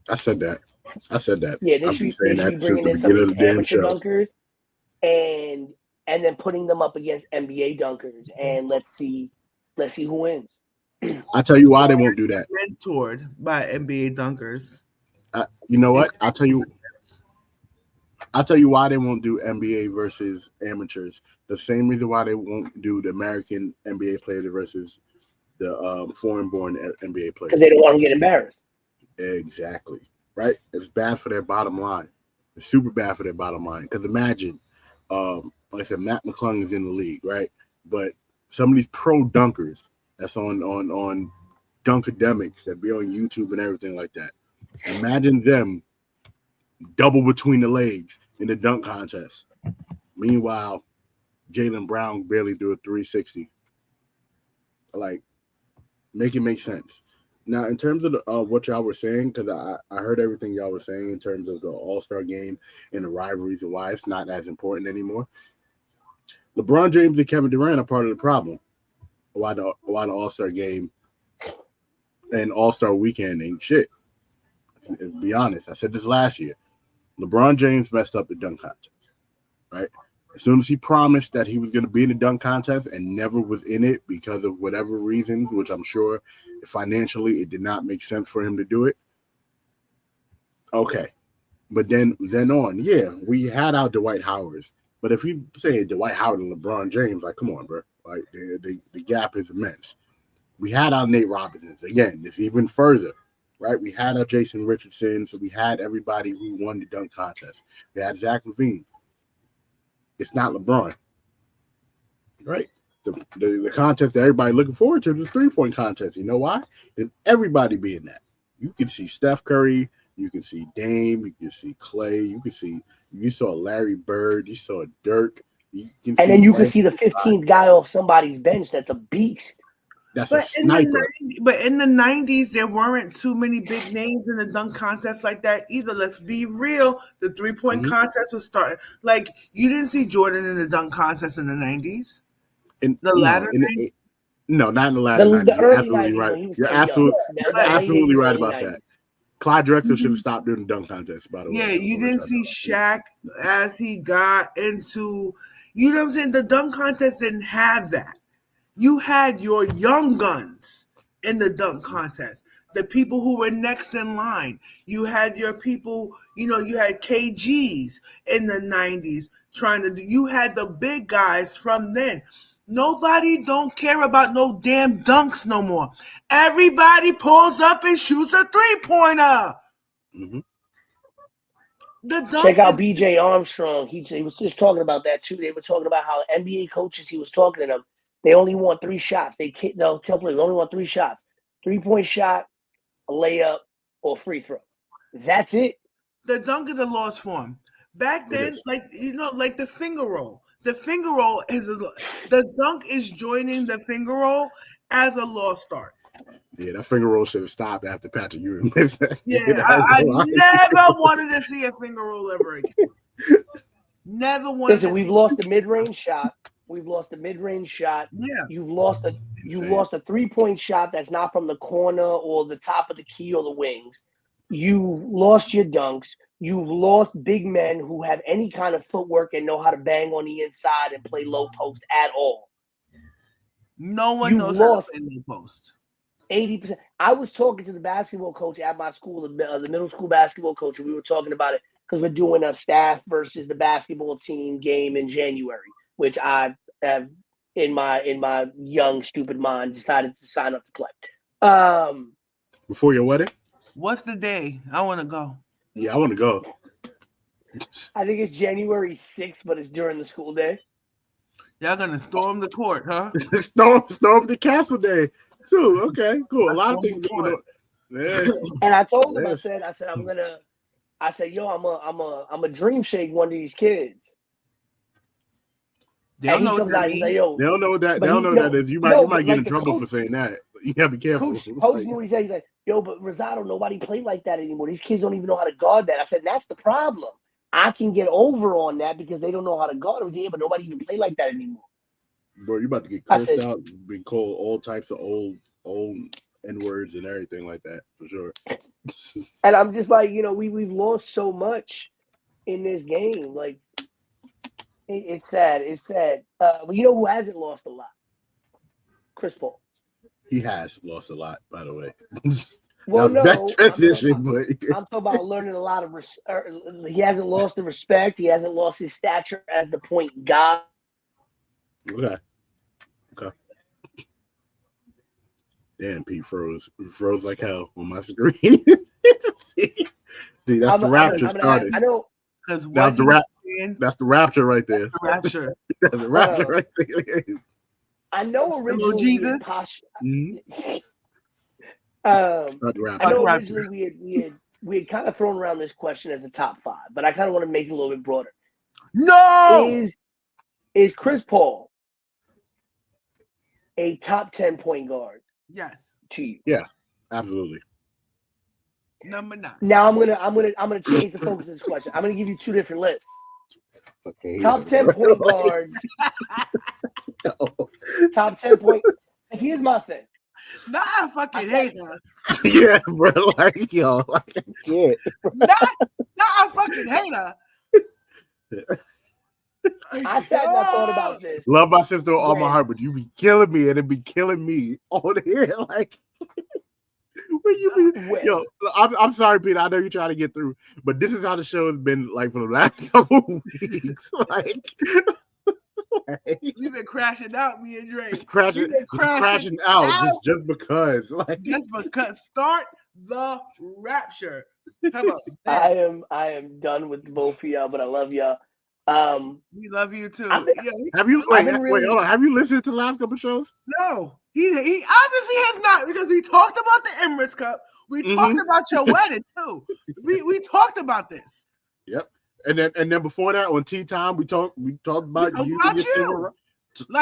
I said that. Yeah, they should be bringing in some of these amateur dunkers and then putting them up against NBA dunkers, and let's see who wins. I tell you why they won't do that. Mentored by NBA dunkers. You know what? I'll tell you why they won't do NBA versus amateurs. The same reason why they won't do the American NBA players versus the foreign-born NBA players. Because they don't want to get embarrassed. Exactly. Right? It's bad for their bottom line. It's super bad for their bottom line. Because imagine, like I said, Matt McClung is in the league, right? But some of these pro dunkers that's on Dunkademics that be on YouTube and everything like that. Imagine them double between the legs in the dunk contest. Meanwhile, Jaylen Brown barely do a 360. Like, make it make sense. Now, in terms of what y'all were saying, because I heard everything y'all were saying in terms of the All-Star game and the rivalries and why it's not as important anymore. LeBron James and Kevin Durant are part of the problem. Why the All-Star game and All-Star weekend ain't shit. To be honest, I said this last year. LeBron James messed up the dunk contest, right? As soon as he promised that he was going to be in the dunk contest and never was in it because of whatever reasons, which I'm sure financially it did not make sense for him to do it. Okay. But then on, yeah, we had our Dwight Howards. But if you say Dwight Howard and LeBron James, like, come on, bro. Like, the gap is immense. We had our Nate Robinsons. Again, it's even further, right? We had our Jason Richardson. So we had everybody who won the dunk contest. We had Zach LaVine. It's not LeBron, right? The contest that everybody looking forward to is the three-point contest. You know why? Because everybody being that. You can see Steph Curry, you can see Dame, you can see Clay, you saw Larry Bird, you saw Dirk. And then you can see the 15th guy off somebody's bench that's a beast. That's a sniper. But in the 90s, there weren't too many big names in the dunk contest like that either. Let's be real. The three-point contest was starting. Like, you didn't see Jordan in the dunk contest in the 90s? No, not in the latter 90s. The early You're absolutely 90s, right. You're absolutely right about that. Clyde Drexler should have stopped doing the dunk contest, by the way. Yeah, you didn't see Shaq as he got into, you know what I'm saying? The dunk contest didn't have that. You had your young guns in the dunk contest, the people who were next in line. You had your people, you had KGs in the 90s you had the big guys from then. Nobody don't care about no damn dunks no more. Everybody pulls up and shoots a three-pointer. Mm-hmm. Check out BJ Armstrong. He was just talking about that too. They were talking about how NBA coaches, he was talking to them, they only want 3 shots. They'll tell players, they only want 3 shots. 3-point shot, a layup, or free throw. That's it. The dunk is a lost form. Back then, like the finger roll. The finger roll the dunk is joining the finger roll as a lost start. Yeah, that finger roll should have stopped after Patrick Ewing. I never wanted to see a finger roll ever again. Never wanted. Listen, we've lost the mid-range shot. Yeah. You've lost a 3-point shot that's not from the corner or the top of the key or the wings. You've lost your dunks. You've lost big men who have any kind of footwork and know how to bang on the inside and play low post at all. No one knows how to play low post. 80%. I was talking to the basketball coach at my school, the middle school basketball coach, and we were talking about it because we're doing a staff versus the basketball team game in January, which I have in my young stupid mind decided to sign up to play. Before your wedding? What's the day? I want to go. Yeah, I want to go. I think it's January 6th, but it's during the school day. Y'all gonna storm the court, huh? storm the castle day. So okay, cool. A lot of things going on. Yeah. And I told him, I said, yo, I'm a dream shake one of these kids. They don't know what that is. They don't know what that is. You might get in trouble for saying that. You gotta be careful. Coach knew what he said. He's like, yo, but Rosado, nobody play like that anymore. These kids don't even know how to guard that. I said, that's the problem. I can get over on that because they don't know how to guard it, but nobody even play like that anymore. Bro, you about to get cursed out, being called all types of old N-words and everything like that, for sure. And I'm just like, we've lost so much in this game. Like, it's sad. It's sad. But you know who hasn't lost a lot? Chris Paul. He has lost a lot, by the way. Well, no. I'm talking about learning a lot of he hasn't lost the respect. He hasn't lost his stature as the point guard. Okay. Damn, Pete froze like hell on my screen. See, that's the rapture started. I know. That's the rapture right there. That's the rapture right there. I know originally Jesus. I know originally we had kind of thrown around this question as a top 5, but I kind of want to make it a little bit broader. No, is Chris Paul a top 10 point guard? Yes. To you? Yeah, absolutely. Number 9. Now I'm gonna change the focus of this question. I'm gonna give you 2 different lists. Top 10 point guards. Top 10 point. And here's my thing. Nah, I fucking hate her. Yeah, bro. Like, yo, Nah, I fucking hate her. I sat and I thought about this. Love my sister with all my When- heart, but you be killing me, and it be killing me on here. Like, when you be, When- yo, I'm sorry, Peter. I know you're trying to get through, but this is how the show has been like for the last couple weeks. We've been crashing out, me and Dre. crashing out just because. Like, Just because. Start the rapture. How about that? I am done with both of y'all, but I love y'all. We love you too. I've been- have you I've been really- hold on? Have you listened to the last couple shows? No, he obviously has not, because we talked about the Emirates Cup. We talked about your wedding too. We talked about this. Yep. And then before that, on Tea Time, we talked about you and your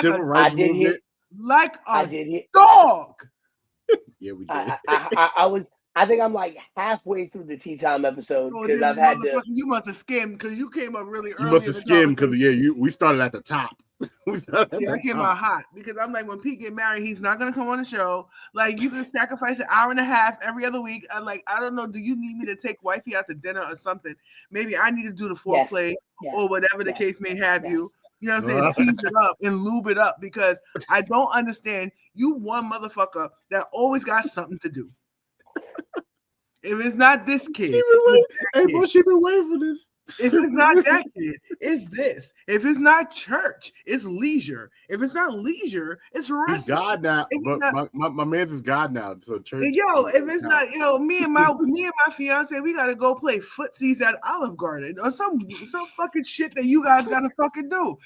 civil rights movement. Like I a did it. dog. Yeah, we did. I think I'm like halfway through the Tea Time episode Oh, because this I've had to. motherfucker, you must have skimmed because you came up really early. You must have in the skimmed because conversation. we started at the top. I came out hot because I'm like, when Pete get married, he's not gonna come on the show. Like, you can sacrifice an hour and a half every other week. I'm like, I don't know. Do you need me to take wifey out to dinner or something? Maybe I need to do the foreplay or whatever the case may have you. You know what I'm saying? Tease it up and lube it up, because I don't understand. You one motherfucker that always got something to do. If it's not this kid, she been waiting for this. If it's not that kid, it's this. If it's not church, it's leisure. If it's not leisure, it's wrestling. He's God now, but my man's is God now. So church. Yo, if it's not, me and my fiance, we gotta go play footsies at Olive Garden or some fucking shit that you guys gotta fucking do.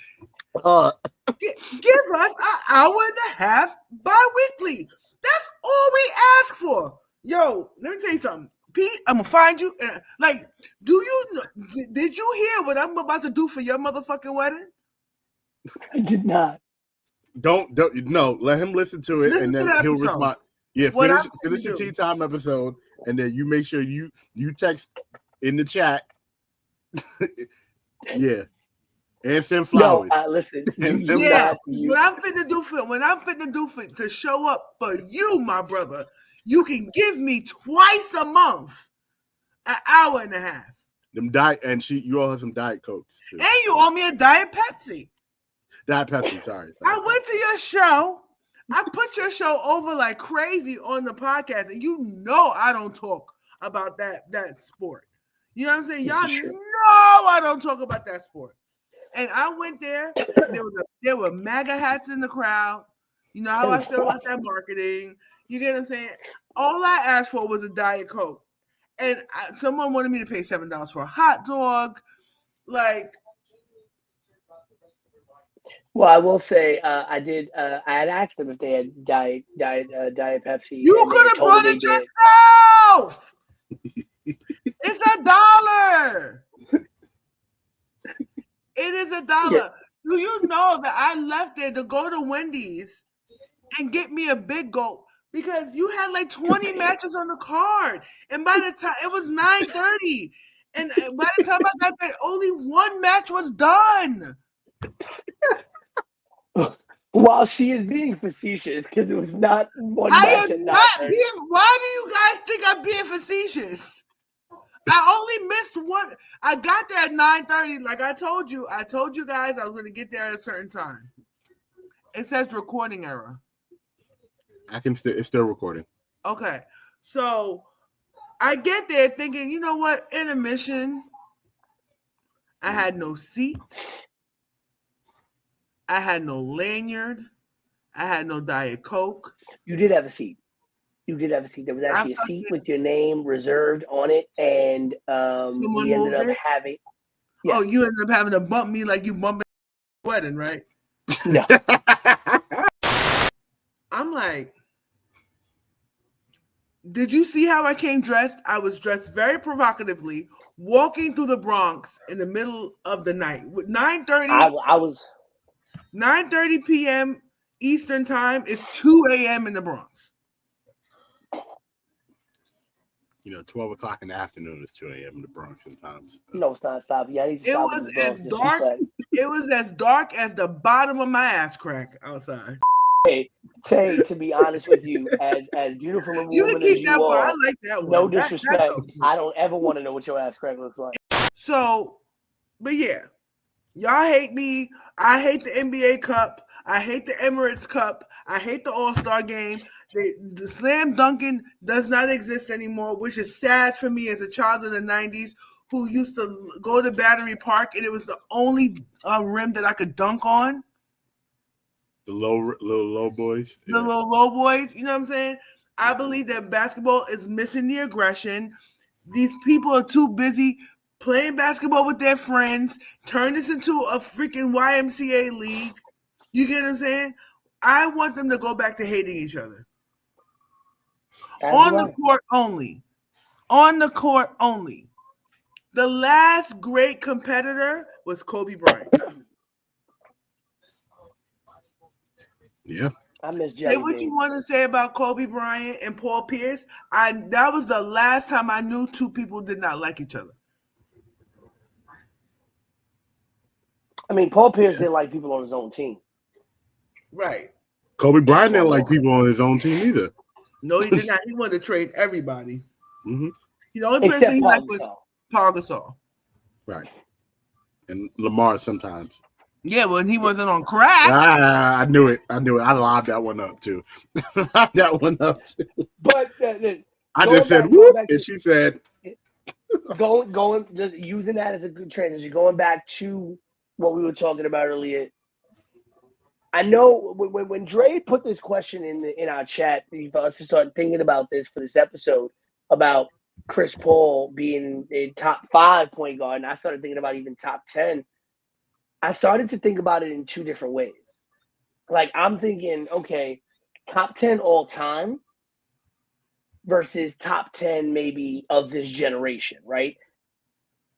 Give us an hour and a half bi-weekly. That's all we ask for. Yo, let me tell you something. Pete, I'm gonna find you. Like, did you hear what I'm about to do for your motherfucking wedding? I did not. Don't let him listen to it, and then he'll respond. Yeah, finish the Tea Time episode, and then you make sure you text in the chat. Yeah. And send flowers. No, listen. What I'm finna do to show up for you, my brother, you can give me twice a month, an hour and a half. Them diet, and you all have some Diet Cokes too. And you owe me a Diet Pepsi. Diet Pepsi, sorry. I went to your show. I put your show over like crazy on the podcast, and you know I don't talk about that sport. You know what I'm saying? Y'all know I don't talk about that sport. And I went there. There were MAGA hats in the crowd. You know how I feel about that marketing. You get what I'm saying? All I asked for was a Diet Coke. And someone wanted me to pay $7 for a hot dog. Like, well, I will say I did. I had asked them if they had Diet Pepsi. You could have brought it yourself. It's $1. It is $1. Yeah. Do you know that I left there to go to Wendy's and get me a big gulp? Because you had like 20 matches on the card. And by the time it was 9:30. And by the time I got there, only one match was done. While she is being facetious, because it was not one match at 9:30. Why do you guys think I'm being facetious? I only missed one. I got there at 9:30. Like I told you guys I was going to get there at a certain time. It says recording error. It's still recording. Okay. So I get there thinking, you know what? Intermission. I had no seat. I had no lanyard. I had no Diet Coke. You did have a seat. There was actually a seat with your name reserved on it, and we ended up having. Yes. Oh, you ended up having to bump me like you bumping the wedding, right? No. I'm like, did you see how I came dressed? I was dressed very provocatively, walking through the Bronx in the middle of the night. With 9:30. I was 9:30 p.m. Eastern time. It's 2 a.m. in the Bronx. 12 o'clock in the afternoon is 2 a.m. in the Bronx sometimes. No, it's not. Stop. Yeah, it was as dark. It was as dark as the bottom of my ass crack outside. Hey, Tay, to be honest with you, as beautiful a woman you can keep as that you one. are, I like that one. No disrespect. I don't ever want to know what your ass crack looks like. So, but yeah, Y'all hate me. I hate the NBA Cup. I hate the Emirates Cup. I hate the All-Star Game. The slam dunking does not exist anymore, which is sad for me as a child of the 90s who used to go to Battery Park, and it was the only rim that I could dunk on. The little low boys. The little low boys, you know what I'm saying? I believe that basketball is missing the aggression. These people are too busy playing basketball with their friends. Turn this into a freaking YMCA league. You get what I'm saying? I want them to go back to hating each other. On the court only. On the court only. The last great competitor was Kobe Bryant. Yeah. I miss Jerry. Say what you want to say about Kobe Bryant and Paul Pierce. That was the last time I knew two people did not like each other. I mean, Paul Pierce didn't like people on his own team. Right. Kobe Bryant didn't like people on his own team either. No, he did not. He wanted to trade everybody. Mm-hmm. The only person he liked was Paul Gasol. Right. And Lamar sometimes. Yeah, when he wasn't on crack. I knew it. I lobbed that one up too. But I just said whoop, and she said going just using that as a good transition, going back to what we were talking about earlier. I know when Dre put this question in our chat for us to start thinking about this for this episode about Chris Paul being a top 5 point guard, and I started thinking about even top 10. I started to think about it in two different ways. Like I'm thinking, okay, top 10 all time versus top 10 maybe of this generation, right?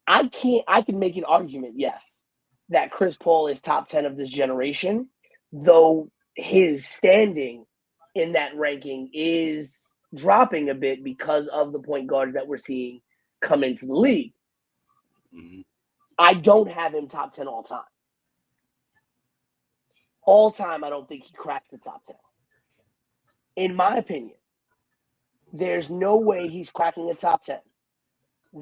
I can make an argument, yes, that Chris Paul is top 10 of this generation, though his standing in that ranking is dropping a bit because of the point guards that we're seeing come into the league. Mm-hmm. I don't have him top 10 all time. All time, I don't think he cracks the top 10. In my opinion, there's no way he's cracking the top 10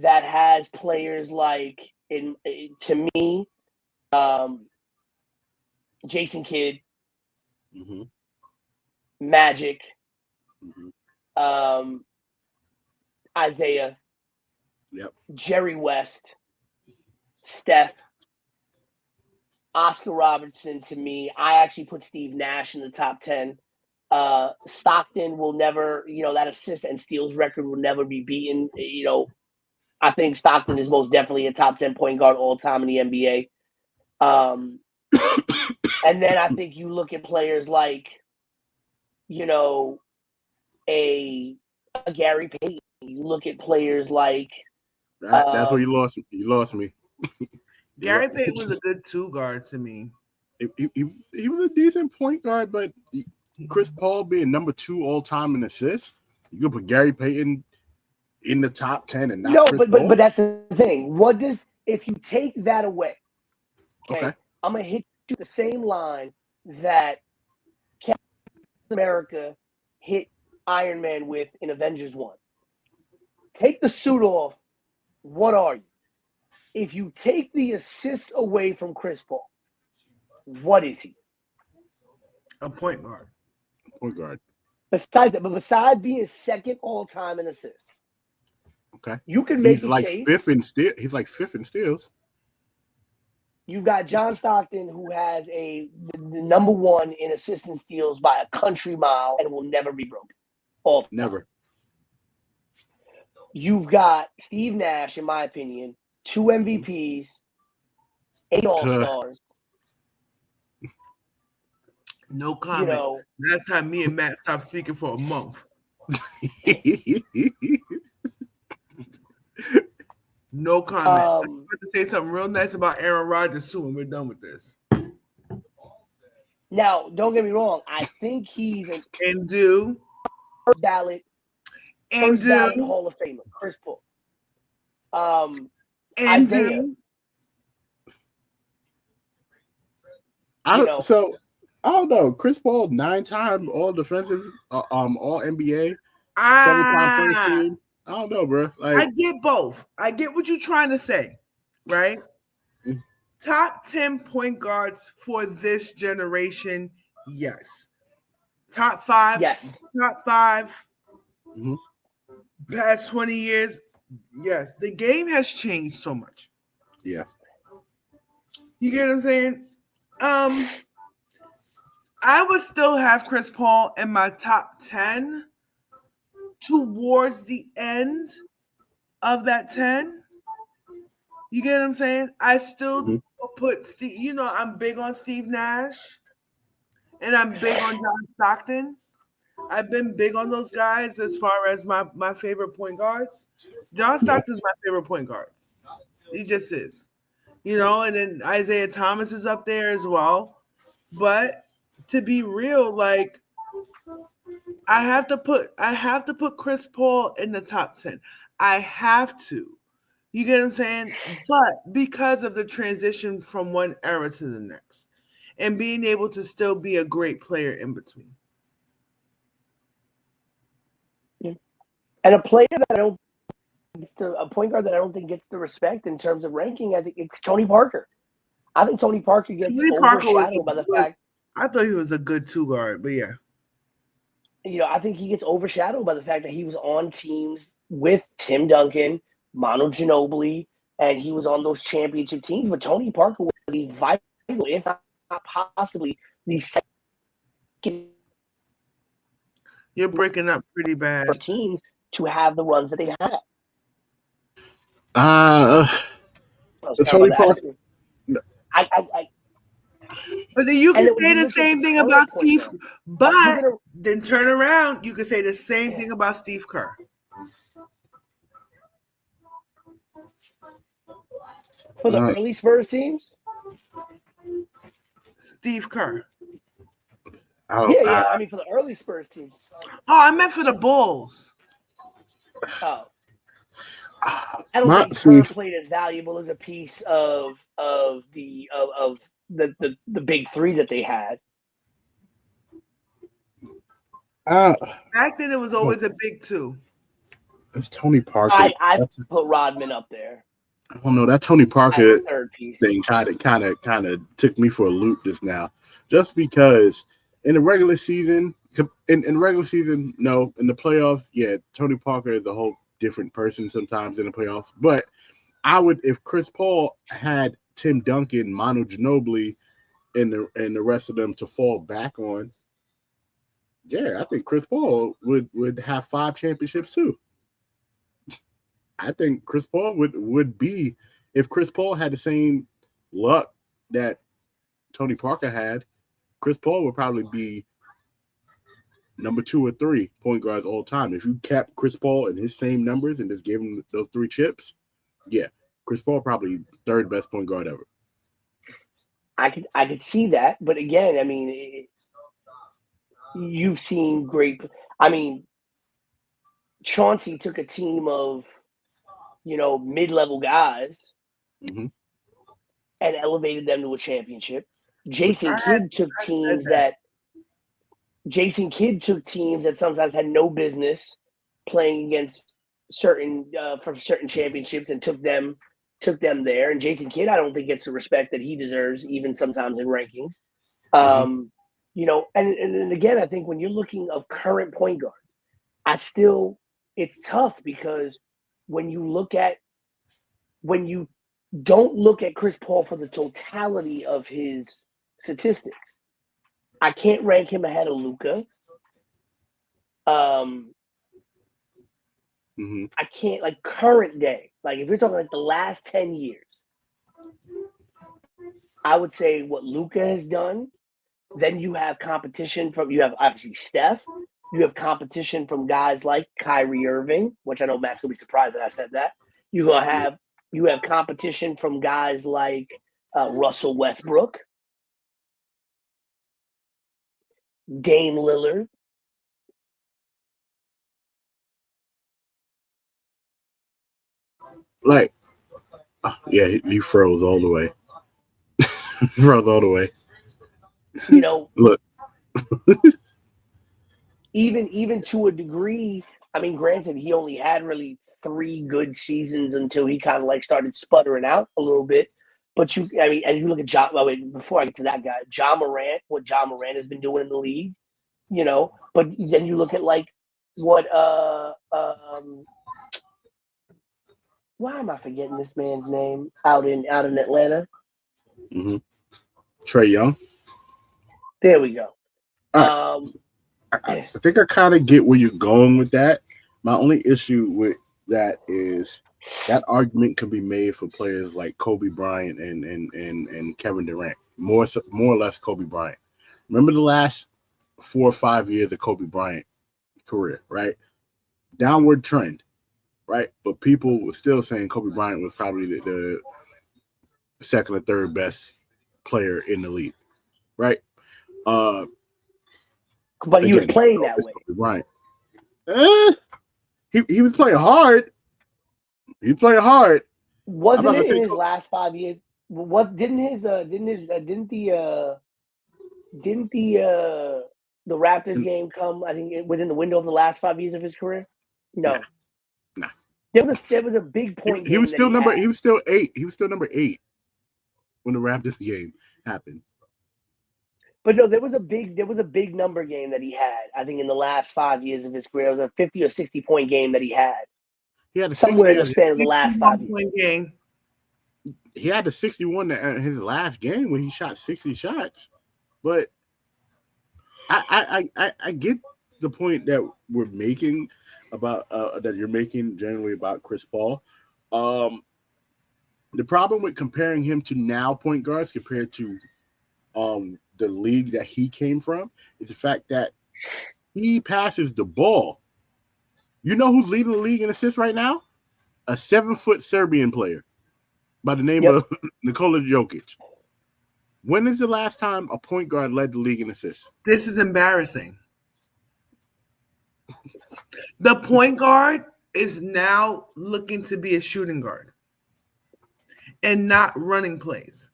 that has players like, to me, Jason Kidd, mm-hmm. Magic, Mm-hmm. Isaiah, yep. Jerry West, Steph, Oscar Robertson. To me, I actually put Steve Nash in the top 10. Stockton will never, that assist and steals record will never be beaten. I think Stockton is most definitely a top 10 point guard all time in the NBA. And then I think you look at players like, a Gary Payton. You look at players like that's where you lost. You lost me. Gary Payton was a good 2 guard to me. He was a decent point guard, but Chris Paul being number 2 all time in assists, you could put Gary Payton in the top 10 and not Chris Paul? But that's the thing. If you take that away? Okay. I'm gonna hit you the same line that Captain America hit Iron Man with in Avengers 1. Take the suit off. What are you? If you take the assists away from Chris Paul, what is he? A point guard. Point guard. Besides being second all time in assists. Okay. You can make He's like case. fifth in steals. He's like 5th in steals. You've got John Stockton, who has the number 1 in assists and steals by a country mile and will never be broken. Never. You've got Steve Nash, in my opinion, 2 MVPs, 8 All-Stars. No comment. Last time me and Matt stopped speaking for a month. No comment. I'm going to say something real nice about Aaron Rodgers too, and we're done with this. Now, don't get me wrong. I think he's an first ballot Hall of Famer, Chris Paul. Isaiah. I don't know. Chris Paul, 9-time All Defensive, All NBA, 7-time first team. I don't know, bro. I get both. I get what you're trying to say, right? Top 10 point guards for this generation, yes. Top 5, Yes. Top 5, Mhm. past 20 years, yes. The game has changed so much. Yeah. You get what I'm saying? I would still have Chris Paul in my top 10 towards the end of that 10. You get what I'm saying? I still put Steve, I'm big on Steve Nash and I'm big on John Stockton. I've been big on those guys as far as my favorite point guards. John Stockton's my favorite point guard. He just is. And then Isaiah Thomas is up there as well. But to be real, like I have to put Chris Paul in the top 10. I have to. You get what I'm saying? But because of the transition from one era to the next and being able to still be a great player in between. And a player that a point guard that I don't think gets the respect in terms of ranking, I think it's Tony Parker. I think Tony Parker gets overshadowed by the fact. I thought he was a good 2 guard, but yeah. I think he gets overshadowed by the fact that he was on teams with Tim Duncan, Manu Ginobili, and he was on those championship teams. But Tony Parker was the vital, if not possibly the second. You're breaking up pretty bad. Teams to have the runs that they had. Tony Parker. But then you can say the same thing about Steve, but then turn around, you can say the same thing about Steve Kerr. For the early Spurs teams? Steve Kerr. Yeah. I mean, for the early Spurs teams. Oh, I meant for the Bulls. Oh. I don't think Kerr played as valuable as a piece of the big three that they had. Back then, it was always a big 2. It's Tony Parker. I put Rodman up there. I don't know, that Tony Parker third piece thing kind of took me for a loop just now, just because in the regular season, no, in the playoffs, yeah, Tony Parker is a whole different person sometimes in the playoffs. But I would, if Chris Paul had Tim Duncan, Manu Ginobili, and the rest of them to fall back on, yeah, I think Chris Paul would have 5 championships too. I think Chris Paul would be, if Chris Paul had the same luck that Tony Parker had, Chris Paul would probably be number 2 or 3 point guards all time. If you kept Chris Paul in his same numbers and just gave him those 3 chips, yeah, Chris Paul probably 3rd best point guard ever. I could see that, but again, I mean, you've seen great. I mean, Chauncey took a team of mid-level guys and elevated them to a championship. Jason Kidd took teams that sometimes had no business playing against certain championships and took them there. And Jason Kidd, I don't think gets the respect that he deserves, even sometimes in rankings. And again, I think when you're looking of current point guards, it's tough because when you don't look at Chris Paul for the totality of his statistics, I can't rank him ahead of Luka. I can't, like, current day. Like, if you're talking like the last 10 years, I would say what Luka has done. Then you have competition you have obviously Steph. You have competition from guys like Kyrie Irving, which I know Matt's gonna be surprised that I said that. You have competition from guys like Russell Westbrook, Dame Lillard. Like, yeah, he froze all the way. Froze all the way. Look. even to a degree, I mean, granted, he only had really 3 good seasons until he kind of like started sputtering out a little bit. But and you look at John. Well, wait, before I get to that guy, John Morant, what John Morant has been doing in the league, But then you look at like what why am I forgetting this man's name out in Atlanta? Mm-hmm. Trae Young. There we go. I think I kind of get where you're going with that. My only issue with that is that argument could be made for players like Kobe Bryant and Kevin Durant. More or less Kobe Bryant. Remember the last 4 or 5 years of Kobe Bryant career, right? Downward trend, right? But people were still saying Kobe Bryant was probably the second or third best player in the league, right? But he was playing that way. Kobe Bryant. He was playing hard. He was playing hard. Wasn't it in his last 5 years? What didn't the Raptors game come? I think within the window of the last 5 years of his career. No. Nah. There was a big point. He was still number. He was still 8. He was still number 8 when the Raptors game happened. But no, there was a big number game that he had. I think in the last 5 years of his career, it was a 50 or 60 point game that he had. He had somewhere in the span of the last 5 years. Game. He had the 61 in his last game when he shot 60 shots. But I get the point that we're making about that you're making generally about Chris Paul. The problem with comparing him to now point guards compared to the league that he came from is the fact that he passes the ball. You know who's leading the league in assists right now? A 7-foot Serbian player by the name of Nikola Jokic. When is the last time a point guard led the league in assists? This is embarrassing. The point guard is now looking to be a shooting guard and not running plays.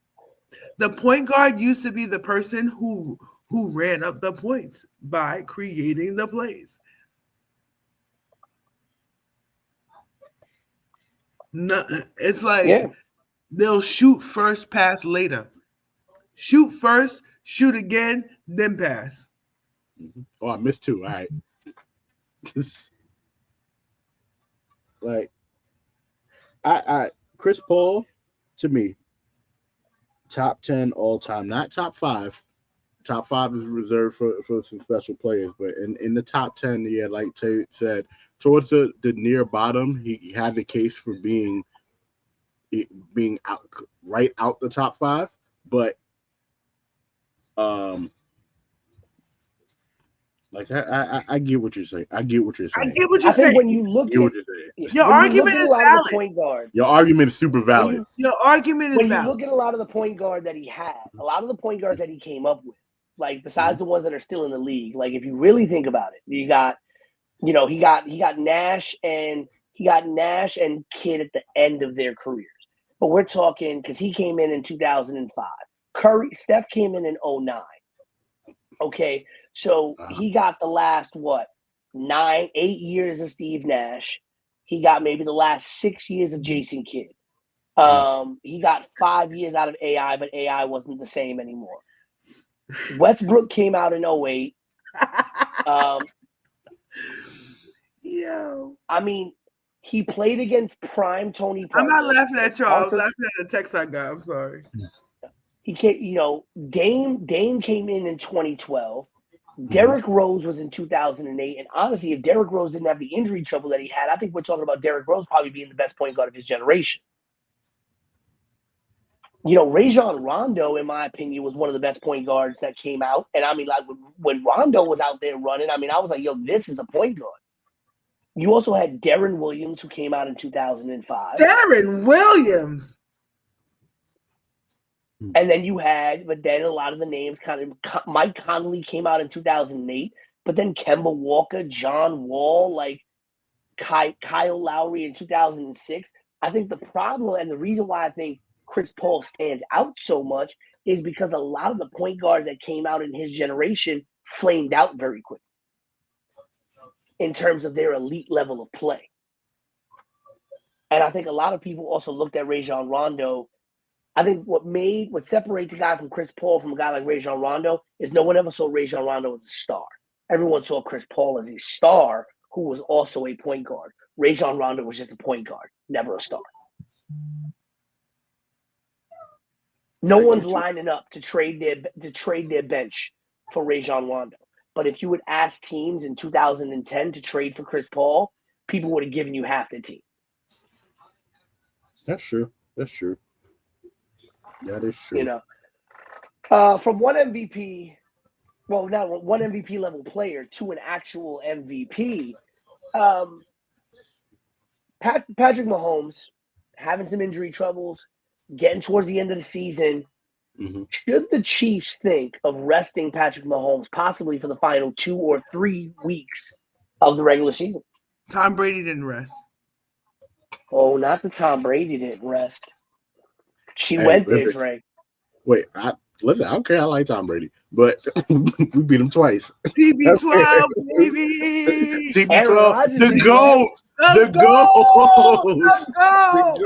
The point guard used to be the person who ran up the points by creating the plays. No, it's like they'll shoot first, pass later. Shoot first, shoot again, then pass. Oh, I missed 2. All right. Like, I Chris Paul, to me, top 10 all time, not top 5. Top 5 is reserved for some special players, but in the top 10, yeah, like Tate said, towards the near bottom, he has a case for being out right out the top 5, but like I get what you're saying. I get what you're saying. I think when you look at your argument is valid. Point guard, your argument is super valid. Your argument is when valid. you look at a lot of the point guard that he had, a lot of the point guards that he came up with, like besides the ones that are still in the league, like if you really think about it, you got, he got Nash and Kidd at the end of their careers. But we're talking because he came in 2005. Steph came in 2009. Okay, so he got the last 8 years of Steve Nash. He got maybe the last 6 years of Jason Kidd. He got 5 years out of AI, but AI wasn't the same anymore. Westbrook came out in 2008. I mean, he played against prime Tony Parker. I'm not laughing at y'all. I'm laughing at the text I got. I'm sorry. He came, Dame came in 2012. Derrick Rose was in 2008. And honestly, if Derrick Rose didn't have the injury trouble that he had, I think we're talking about Derrick Rose probably being the best point guard of his generation. Rajon Rondo, in my opinion, was one of the best point guards that came out. And I mean, like when Rondo was out there running, I mean, I was like, yo, this is a point guard. You also had Deron Williams, who came out in 2005. Deron Williams. And then but then a lot of the names Mike Conley came out in 2008, but then Kemba Walker, John Wall, like Kyle Lowry in 2006. I think the problem and the reason why I think Chris Paul stands out so much is because a lot of the point guards that came out in his generation flamed out very quickly in terms of their elite level of play. And I think a lot of people also looked at Rajon Rondo I think what separates a guy from Chris Paul from a guy like Rajon Rondo is no one ever saw Rajon Rondo as a star. Everyone saw Chris Paul as a star who was also a point guard. Rajon Rondo was just a point guard, never a star. No one's lining up to trade their bench for Rajon Rondo. But if you would ask teams in 2010 to trade for Chris Paul, people would have given you half the team. That's true. That is true. You know, from one MVP, well, now one MVP level player to an actual MVP. Patrick Mahomes having some injury troubles, getting towards the end of the season. Mm-hmm. Should the Chiefs think of resting Patrick Mahomes possibly for the final 2 or 3 weeks of the regular season? Tom Brady didn't rest. Oh, not the Tom Brady didn't rest. She went there, Dre. Wait, listen, I don't care. I like Tom Brady, but we beat him twice. TB12, baby. TB12, the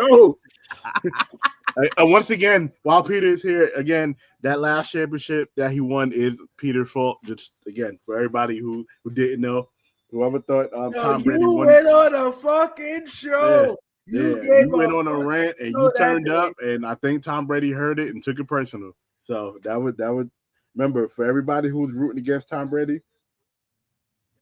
GOAT. Once again, while Peter is here, again, that last championship that he won is Peter's fault. Just again, for everybody who didn't know, whoever thought Tom Brady you won. went on a fucking show. You went on a rant and you turned up, and I think Tom Brady heard it and took it personal. So that would remember, for everybody who was rooting against Tom Brady,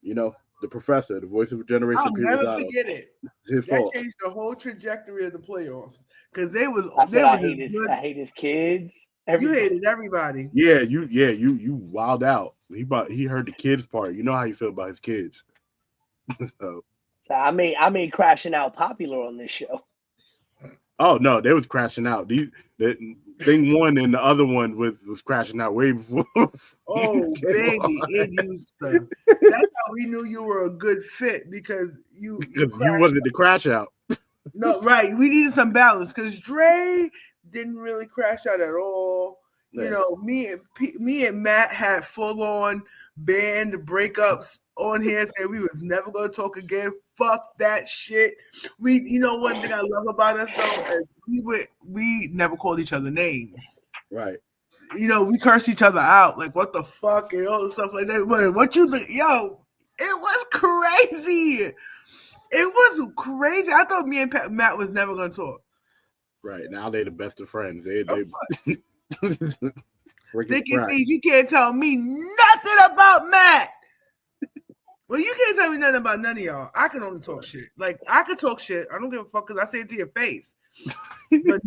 you know, the professor, the voice of a generation. I'll never forget it. His fault. That changed the whole trajectory of the playoffs because I hate his kids. You hated everybody. Yeah, you wild out. He heard the kids part. You know how you feel about his kids. So I made crashing out popular on this show. Oh no, they was crashing out. Thing one and the other one was crashing out way before. Oh baby, it used to. That's how we knew you were a good fit because you wasn't the crash out. No, right. We needed some balance because Dre didn't really crash out at all. Yeah. You know, me and Matt had full on band breakups on here saying we was never gonna talk again. Fuck that shit. You know, one thing I love about us though is we never called each other names. Right. You know, we cursed each other out like what the fuck and all the stuff like that. But what you think? Yo, it was crazy. It was crazy. I thought me and Matt was never gonna talk. Right now they the best of friends. They Nicky Steve, you can't tell me nothing about Matt. Well, you can't tell me nothing about none of y'all. I can only talk shit. Like I can talk shit. I don't give a fuck because I say it to your face. But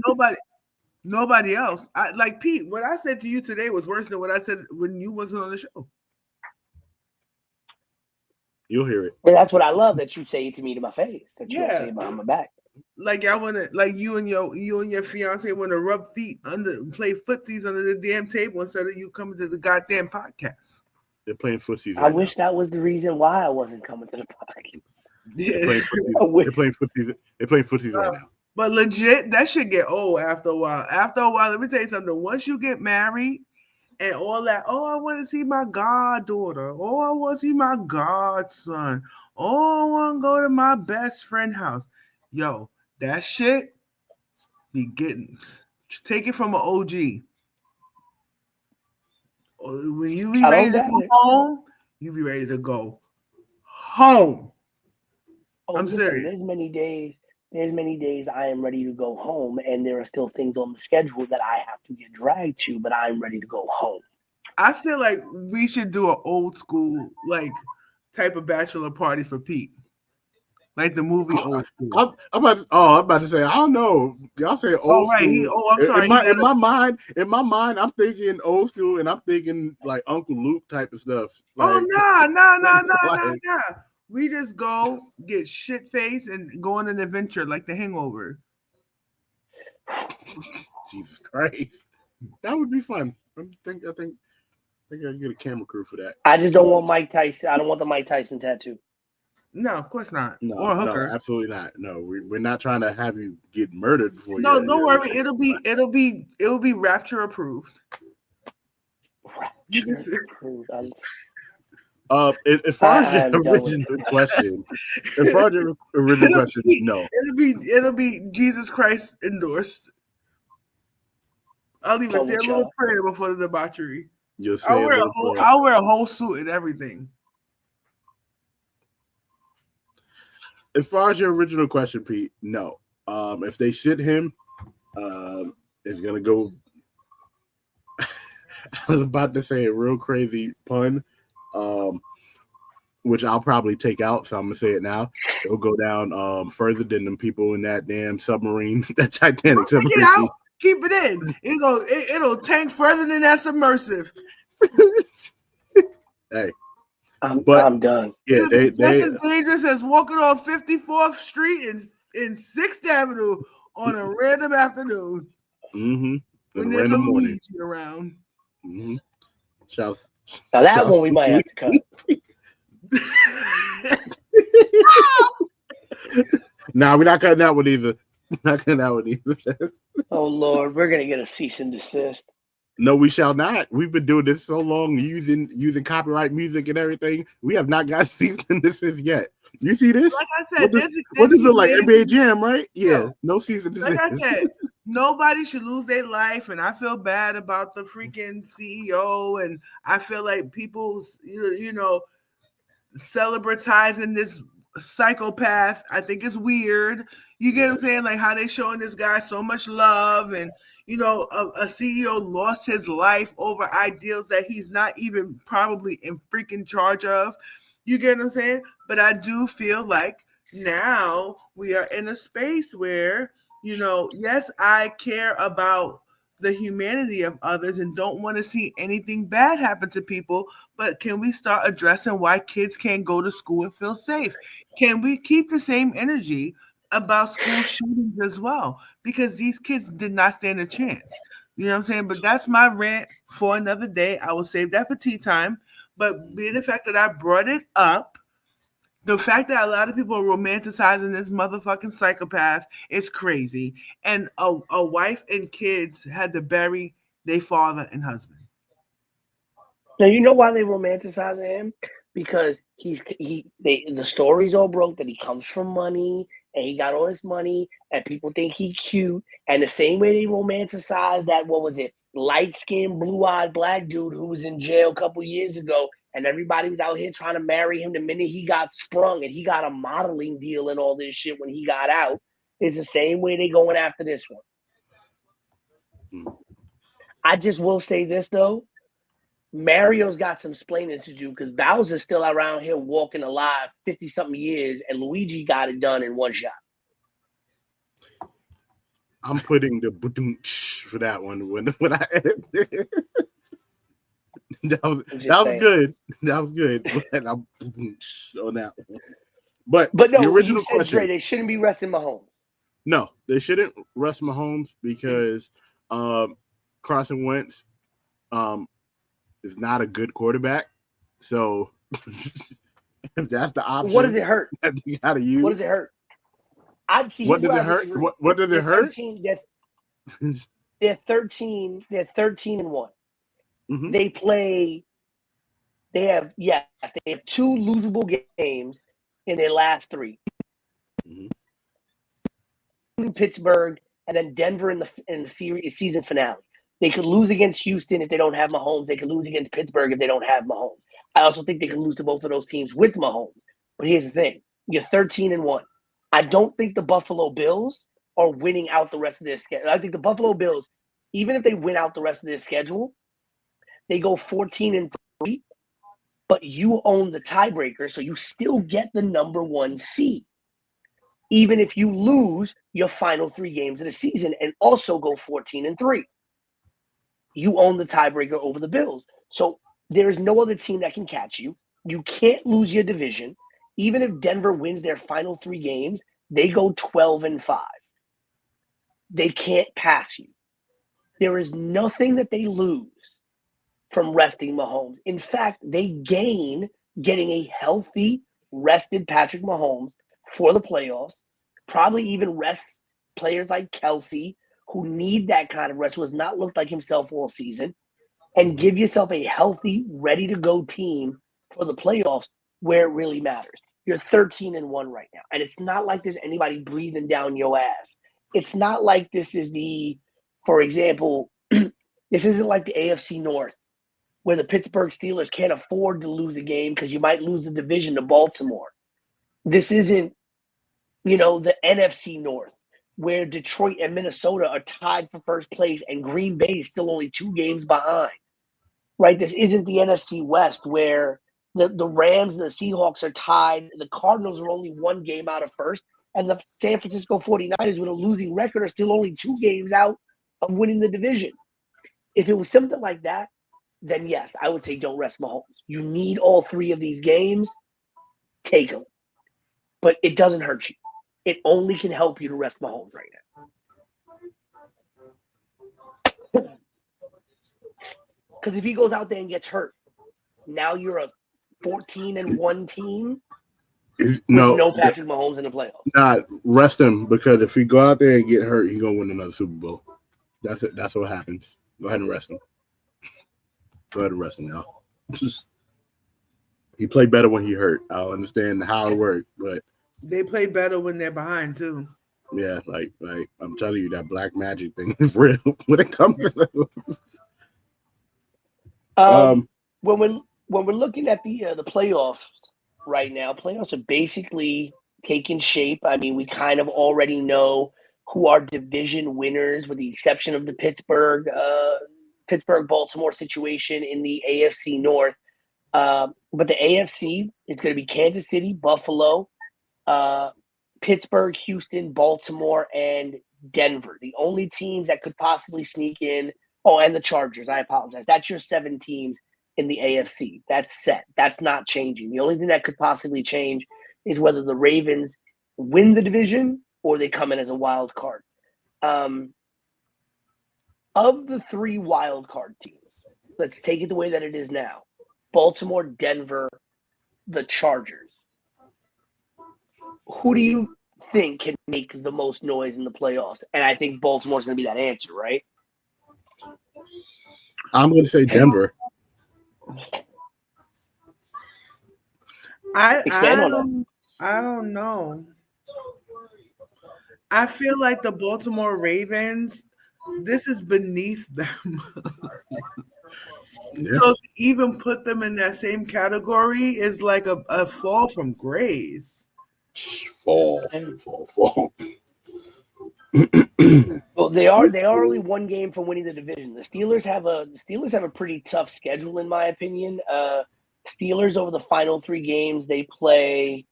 nobody else. Like Pete. What I said to you today was worse than what I said when you wasn't on the show. You'll hear it. Well, that's what I love that you say it to me to my face. That you say it behind my back. Like y'all wanna, like you and your fiance want to rub feet play footsies under the damn table instead of you coming to the goddamn podcast. They're playing footsies. I wish that was the reason why I wasn't coming to the podcast. Yeah. They're playing footsies right now. But legit, that should get old after a while. After a while, let me tell you something. Once you get married and all that, I want to see my goddaughter. I want to see my godson. I want to go to my best friend's house. Yo, that shit be getting. Take it from an OG. When you be ready to go home, you be ready to go home. I'm serious. There's many days I am ready to go home, and there are still things on the schedule that I have to get dragged to, but I'm ready to go home. I feel like we should do an old school like type of bachelor party for Pete. Like the movie Old School. I'm about to say, I don't know. Y'all say Old School. I'm sorry. In my mind, I'm thinking Old School, and I'm thinking like Uncle Luke type of stuff. Like, nah. We just go get shit faced and go on an adventure like The Hangover. Jesus Christ, that would be fun. I think I can get a camera crew for that. I just don't want Mike Tyson. I don't want the Mike Tyson tattoo. No, of course not. No, or a hooker. No, absolutely not. No, we're not trying to have you get murdered before. No, don't worry. It'll be Rapture approved. As far as the original question, no. It'll be Jesus Christ endorsed. I'll even Come say a with little y'all. prayer before the debauchery. You'll say a little prayer. I'll wear a whole suit and everything. As far as your original question, Pete, no. If they sit him, it's gonna go. I was about to say a real crazy pun, which I'll probably take out, so I'm gonna say it now. It'll go down further than them people in that damn submarine, that Titanic Take it submarine. out. Keep it in. It'll tank further than that submersive. Hey, I'm done. Yeah, It'll be they just as dangerous as walking on 54th Street in 6th Avenue on a random afternoon when when a there's a random morning. Luigi around. Shouts. Now that one we might have to cut. Nah, we're not cutting that one either. Not cutting that one either. Oh Lord, we're gonna get a cease and desist. No, we shall not. We've been doing this so long, using copyright music and everything. We have not got cease and desist yet. You see this? Like I said, what does it look like? humanity- NBA Jam, right? Yeah, Yo, no cease and desist. Like I said, nobody should lose their life, and I feel bad about the freaking CEO, and I feel like people, celebratizing this psychopath. I think it's weird. You get what I'm saying? Like how they showing this guy so much love, and a CEO lost his life over ideals that he's not even probably in freaking charge of. You get what I'm saying? But I do feel like now we are in a space where, yes, I care about the humanity of others and don't want to see anything bad happen to people, but can we start addressing why kids can't go to school and feel safe? Can we keep the same energy about school shootings as well? Because these kids did not stand a chance. You know what I'm saying? But that's my rant for another day. I will save that for tea time. But being the fact that I brought it up, the fact that a lot of people are romanticizing this motherfucking psychopath is crazy. And a wife and kids had to bury their father and husband. Now you know why they romanticize him? Because the story's all broke that he comes from money and he got all this money and people think he cute. And the same way they romanticize that, what was it, light-skinned, blue-eyed black dude who was in jail a couple years ago, and everybody was out here trying to marry him the minute he got sprung, and he got a modeling deal and all this shit when he got out. It's the same way they going after this one. I just will say this though. Mario's got some splaining to do because Bowser's still around here walking alive 50-something years, and Luigi got it done in one shot. I'm putting the for that one when I that was good. That was good. But I'm on that one. But no, the original you said, question, Dre, they shouldn't be resting Mahomes. No, they shouldn't rest Mahomes because Carson Wentz is not a good quarterback. So if that's the option, what does it hurt? You gotta use. What does it hurt? What does it hurt? What does it hurt? They're 13. They're 13-1. Mm-hmm. They have 2 losable games in their last 3. Mm-hmm. Pittsburgh and then Denver in the season finale. They could lose against Houston if they don't have Mahomes. They could lose against Pittsburgh if they don't have Mahomes. I also think they can lose to both of those teams with Mahomes. But here's the thing. You're 13-1. I don't think the Buffalo Bills are winning out the rest of their schedule. I think the Buffalo Bills, even if they win out the rest of their schedule, they go 14-3, but you own the tiebreaker, so you still get the number 1 seed. Even if you lose your final 3 games of the season and also go 14-3. You own the tiebreaker over the Bills. So there is no other team that can catch you. You can't lose your division. Even if Denver wins their final 3 games, they go 12-5. They can't pass you. There is nothing that they lose from resting Mahomes. In fact, they gain getting a healthy, rested Patrick Mahomes for the playoffs, probably even rest players like Kelsey, who need that kind of rest, who has not looked like himself all season, and give yourself a healthy, ready-to-go team for the playoffs where it really matters. You're 13-1 right now, and it's not like there's anybody breathing down your ass. It's not like this is for example, This isn't like the AFC North, where the Pittsburgh Steelers can't afford to lose a game because you might lose the division to Baltimore. This isn't, the NFC North, where Detroit and Minnesota are tied for first place and Green Bay is still only 2 games behind. Right? This isn't the NFC West, where the Rams and the Seahawks are tied. The Cardinals are only 1 game out of first, and the San Francisco 49ers, with a losing record, are still only 2 games out of winning the division. If it was something like that, then yes, I would say don't rest Mahomes. You need all 3 of these games. Take them. But it doesn't hurt you. It only can help you to rest Mahomes right now. Because if he goes out there and gets hurt, now you're a 14-1 team with no Patrick Mahomes in the playoffs. Not rest him, because if he go out there and get hurt, he's gonna win another Super Bowl. That's it. That's what happens. Go ahead and rest him. Go ahead and rest him, y'all. He played better when he hurt. I'll understand how it worked, but they play better when they're behind too. Yeah, like I'm telling you, that black magic thing is real when it comes to when we're looking at the playoffs right now, playoffs are basically taking shape. I mean, we kind of already know who are division winners, with the exception of the Pittsburgh-Baltimore situation in the AFC North. But the AFC is going to be Kansas City, Buffalo, Pittsburgh, Houston, Baltimore, and Denver. The only teams that could possibly sneak in. Oh, and the Chargers. I apologize. That's your 7 teams in the AFC. That's set. That's not changing. The only thing that could possibly change is whether the Ravens win the division or they come in as a wild card. Of the 3 wild card teams, let's take it the way that it is now: Baltimore, Denver, the Chargers. Who do you think can make the most noise in the playoffs? And I think Baltimore's going to be that answer, right? I'm going to say Denver. I don't know. I feel like the Baltimore Ravens, this is beneath them. Yeah. So to even put them in that same category is like a fall from grace. Fall. Well, they are only 1 game from winning the division. The Steelers have a pretty tough schedule, in my opinion. Steelers, over the final 3 games, they play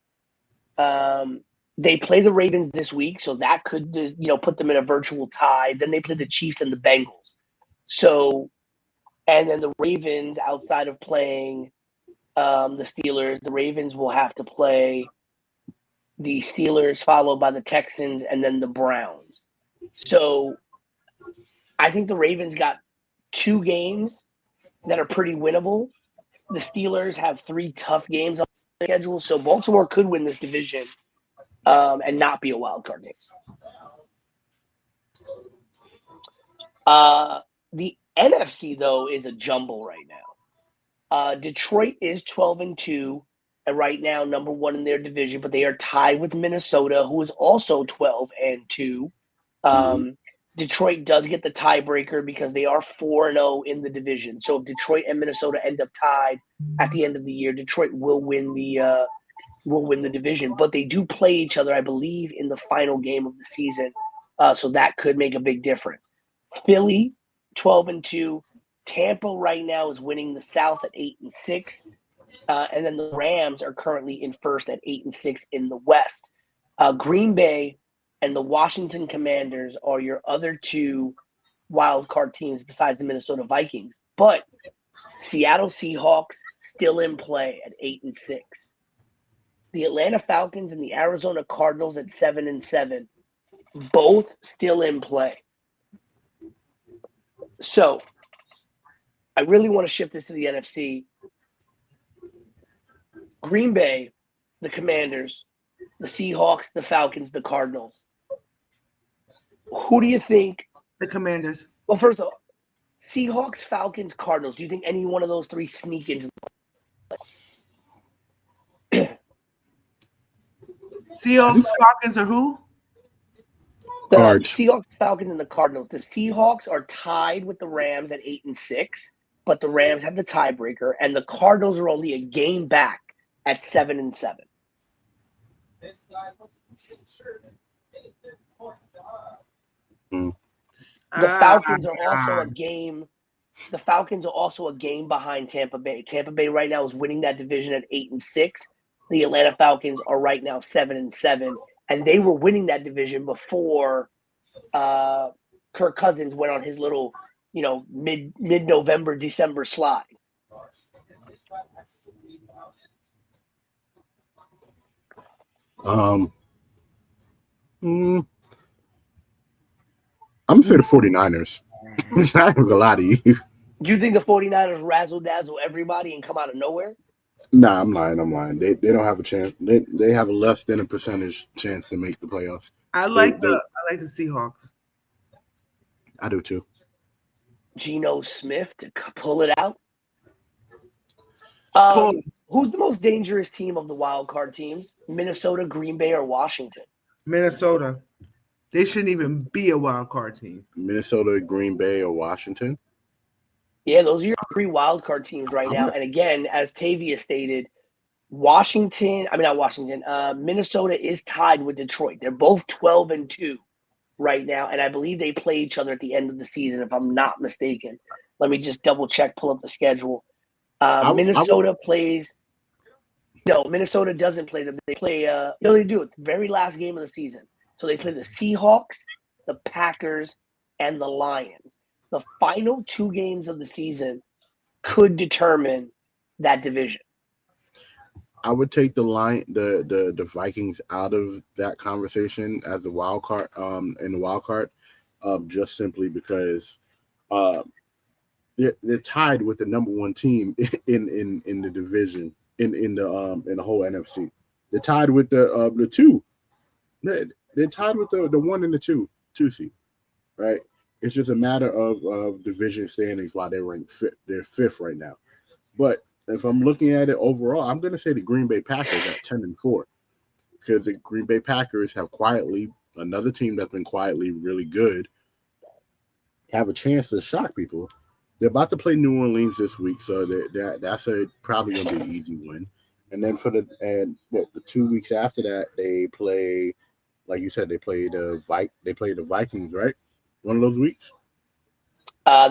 the Ravens this week, so that could put them in a virtual tie. Then they play the Chiefs and the Bengals. So, and then the Ravens, outside of playing the Steelers, the Ravens will have to play the Steelers, followed by the Texans, and then the Browns. So I think the Ravens got 2 games that are pretty winnable. The Steelers have 3 tough games on the schedule, so Baltimore could win this division and not be a wild card game. The NFC, though, is a jumble right now. Detroit is 12-2, and right now number 1 in their division, but they are tied with Minnesota, who is also 12-2. Detroit does get the tiebreaker because they are 4-0 in the division. So if Detroit and Minnesota end up tied at the end of the year, Detroit will win the division. But they do play each other, I believe, in the final game of the season. So that could make a big difference. Philly, 12-2. Tampa right now is winning the South at 8-6. And then the Rams are currently in first at 8-6 in the West. Green Bay and the Washington Commanders are your other 2 wild card teams besides the Minnesota Vikings. But Seattle Seahawks still in play at 8-6. The Atlanta Falcons and the Arizona Cardinals at 7-7, both still in play. So I really want to shift this to the NFC. Green Bay, the Commanders, the Seahawks, the Falcons, the Cardinals. Who do you think? The Commanders. Well, first of all, Seahawks, Falcons, Cardinals. Do you think any one of those 3 sneak into Seahawks, Falcons, or who? The Cards. Seahawks, Falcons, and the Cardinals. The Seahawks are tied with the Rams at 8-6, but the Rams have the tiebreaker, and the Cardinals are only a game back at 7-7. The Falcons are also a game. The Falcons are also a game behind Tampa Bay. Tampa Bay right now is winning that division at 8-6. The Atlanta Falcons are right now 7-7, and they were winning that division before Kirk Cousins went on his little, mid-November, December slide. I'm gonna say the 49ers. I'm gonna lie to you. Do you think the 49ers razzle-dazzle everybody and come out of nowhere? Nah, I'm lying. They don't have a chance. They have a less than a percentage chance to make the playoffs. I like the Seahawks. I do too. Geno Smith to pull it out. Pull. Who's the most dangerous team of the wild card teams? Minnesota, Green Bay, or Washington? Minnesota. They shouldn't even be a wild card team. Minnesota, Green Bay, or Washington? Yeah, those are your three wild card teams right now. And again, as Tavia stated, Minnesota is tied with Detroit. They're both 12-2 right now, and I believe they play each other at the end of the season, if I'm not mistaken. Let me just double check, pull up the schedule. Minnesota doesn't play them. They play they do it the very last game of the season. So they play the Seahawks, the Packers, and the Lions. The final two games of the season could determine that division. I would take the Vikings out of that conversation as the wild card in the wild card, just simply because they're tied with the number one team in the division in the whole NFC. They're tied with the two. They're tied with the 1 and the 2 seed, right? It's just a matter of division standings while they're ranked they're fifth right now. But if I'm looking at it overall, I'm going to say the Green Bay Packers at 10-4 because the Green Bay Packers have another team that's been quietly really good, have a chance to shock people. They're about to play New Orleans this week, so that's probably going to be an easy win. And then the 2 weeks after that, they play, like you said, they play the Vikings, right? One of those weeks.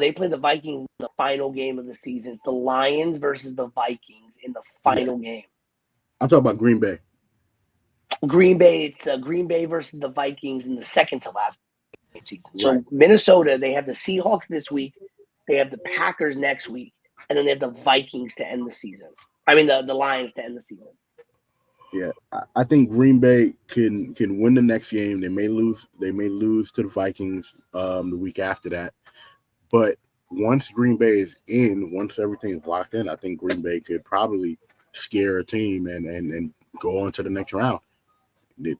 They play the Vikings in the final game of the season. It's the Lions versus the Vikings in the final game. I'm talking about Green Bay. Green Bay, it's Green Bay versus the Vikings in the second to last season. So Right. Minnesota, they have the Seahawks this week. They have the Packers next week. And then they have the Vikings to end the season. I mean, the Lions to end the season. Yeah, I think Green Bay can win the next game. They may lose to the Vikings the week after that. But once Green Bay is in, once everything is locked in, I think Green Bay could probably scare a team and go on to the next round. We're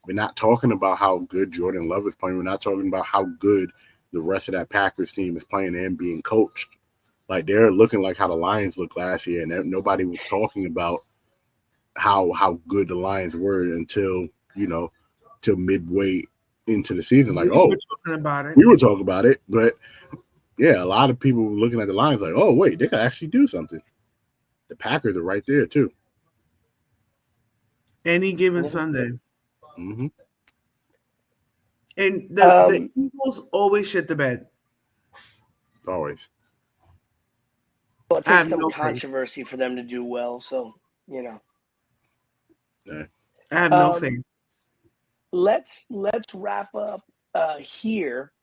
not talking about how good Jordan Love is playing. We're not talking about how good the rest of that Packers team is playing and being coached. Like, they're looking like how the Lions looked last year, and nobody was talking about how good the Lions were until till midway into the season. Like, We were talking about it, but yeah, a lot of people were looking at the Lions like, oh wait, they could actually do something. The Packers are right there too. Any given Sunday. Mm-hmm. And the Eagles always shit the bed. Always. Well, it takes some controversy for them to do well, so Yeah. I have no faith. Let's wrap up here.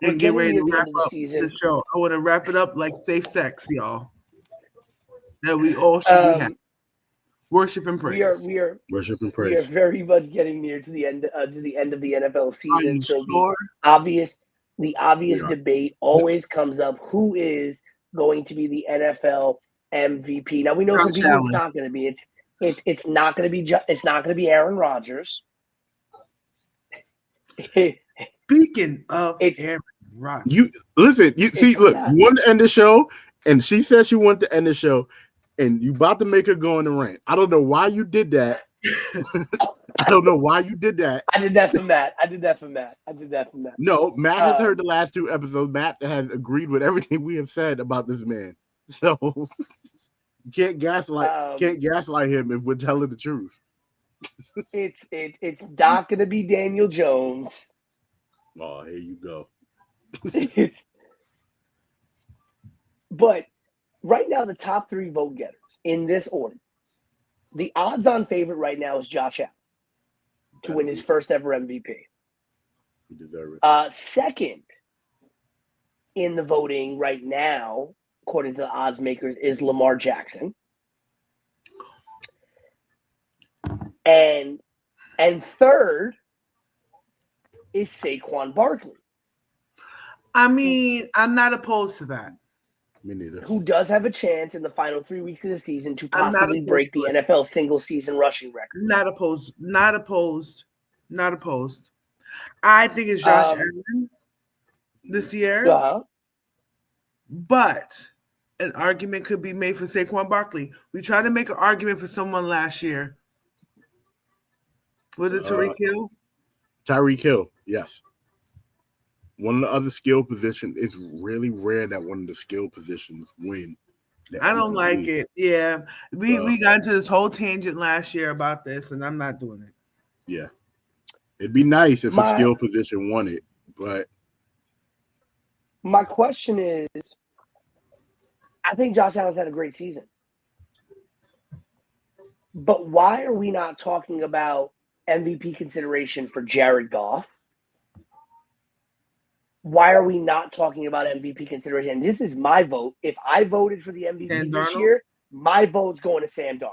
And get ready to wrap up the show. I want to wrap it up like safe sex, y'all. That we all should be happy. Worship and praise. We are worship and praise. We are very much getting near to the end of the NFL season. So sure? the obvious debate always comes up: who is going to be the NFL MVP? Now we know some people it's not going to be. It's not going to be. It's not going to be Aaron Rodgers. Speaking of Aaron Rodgers, you listen. You want to end the show, and she said she wanted to end the show, and you about to make her go on the rant. I don't know why you did that. I don't know why you did that. I did that for Matt. No, Matt has heard the last 2 episodes. Matt has agreed with everything we have said about this man. So you can't gaslight him if we're telling the truth. It's not going to be Daniel Jones. Oh, here you go. But right now, the top 3 vote getters in this order. The odds-on favorite right now is Josh Allen to win his first ever MVP. You deserve it. Second in the voting right now, according to the odds makers, is Lamar Jackson. And third is Saquon Barkley. I mean, I'm not opposed to that. Me neither. Who does have a chance in the final 3 weeks of the season to possibly break the NFL single-season rushing record. Not opposed. I think it's Josh Allen this year. But an argument could be made for Saquon Barkley. We tried to make an argument for someone last year. Was it Tyreek Hill? Tyreek Hill, yes. One of the other skill positions, it's really rare that one of the skill positions win. I don't like it. Yeah. We got into this whole tangent last year about this, and I'm not doing it. Yeah. It'd be nice if a skill position won it, but my question is, I think Josh Allen's had a great season. But why are we not talking about MVP consideration for Jared Goff? Why are we not talking about MVP consideration? And this is my vote. If I voted for the MVP this year, my vote's going to Sam Darnold.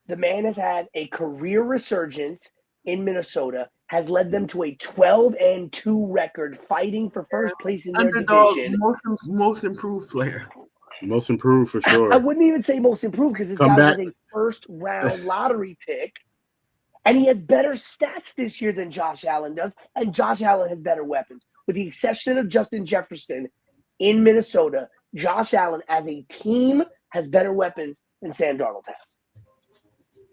The man has had a career resurgence in Minnesota, has led them to a 12-2 record, fighting for first place in their division. Most improved player. Most improved for sure. I wouldn't even say most improved because this guy was a first-round lottery pick. And he has better stats this year than Josh Allen does. And Josh Allen has better weapons. With the exception of Justin Jefferson in Minnesota, Josh Allen as a team has better weapons than Sam Darnold has.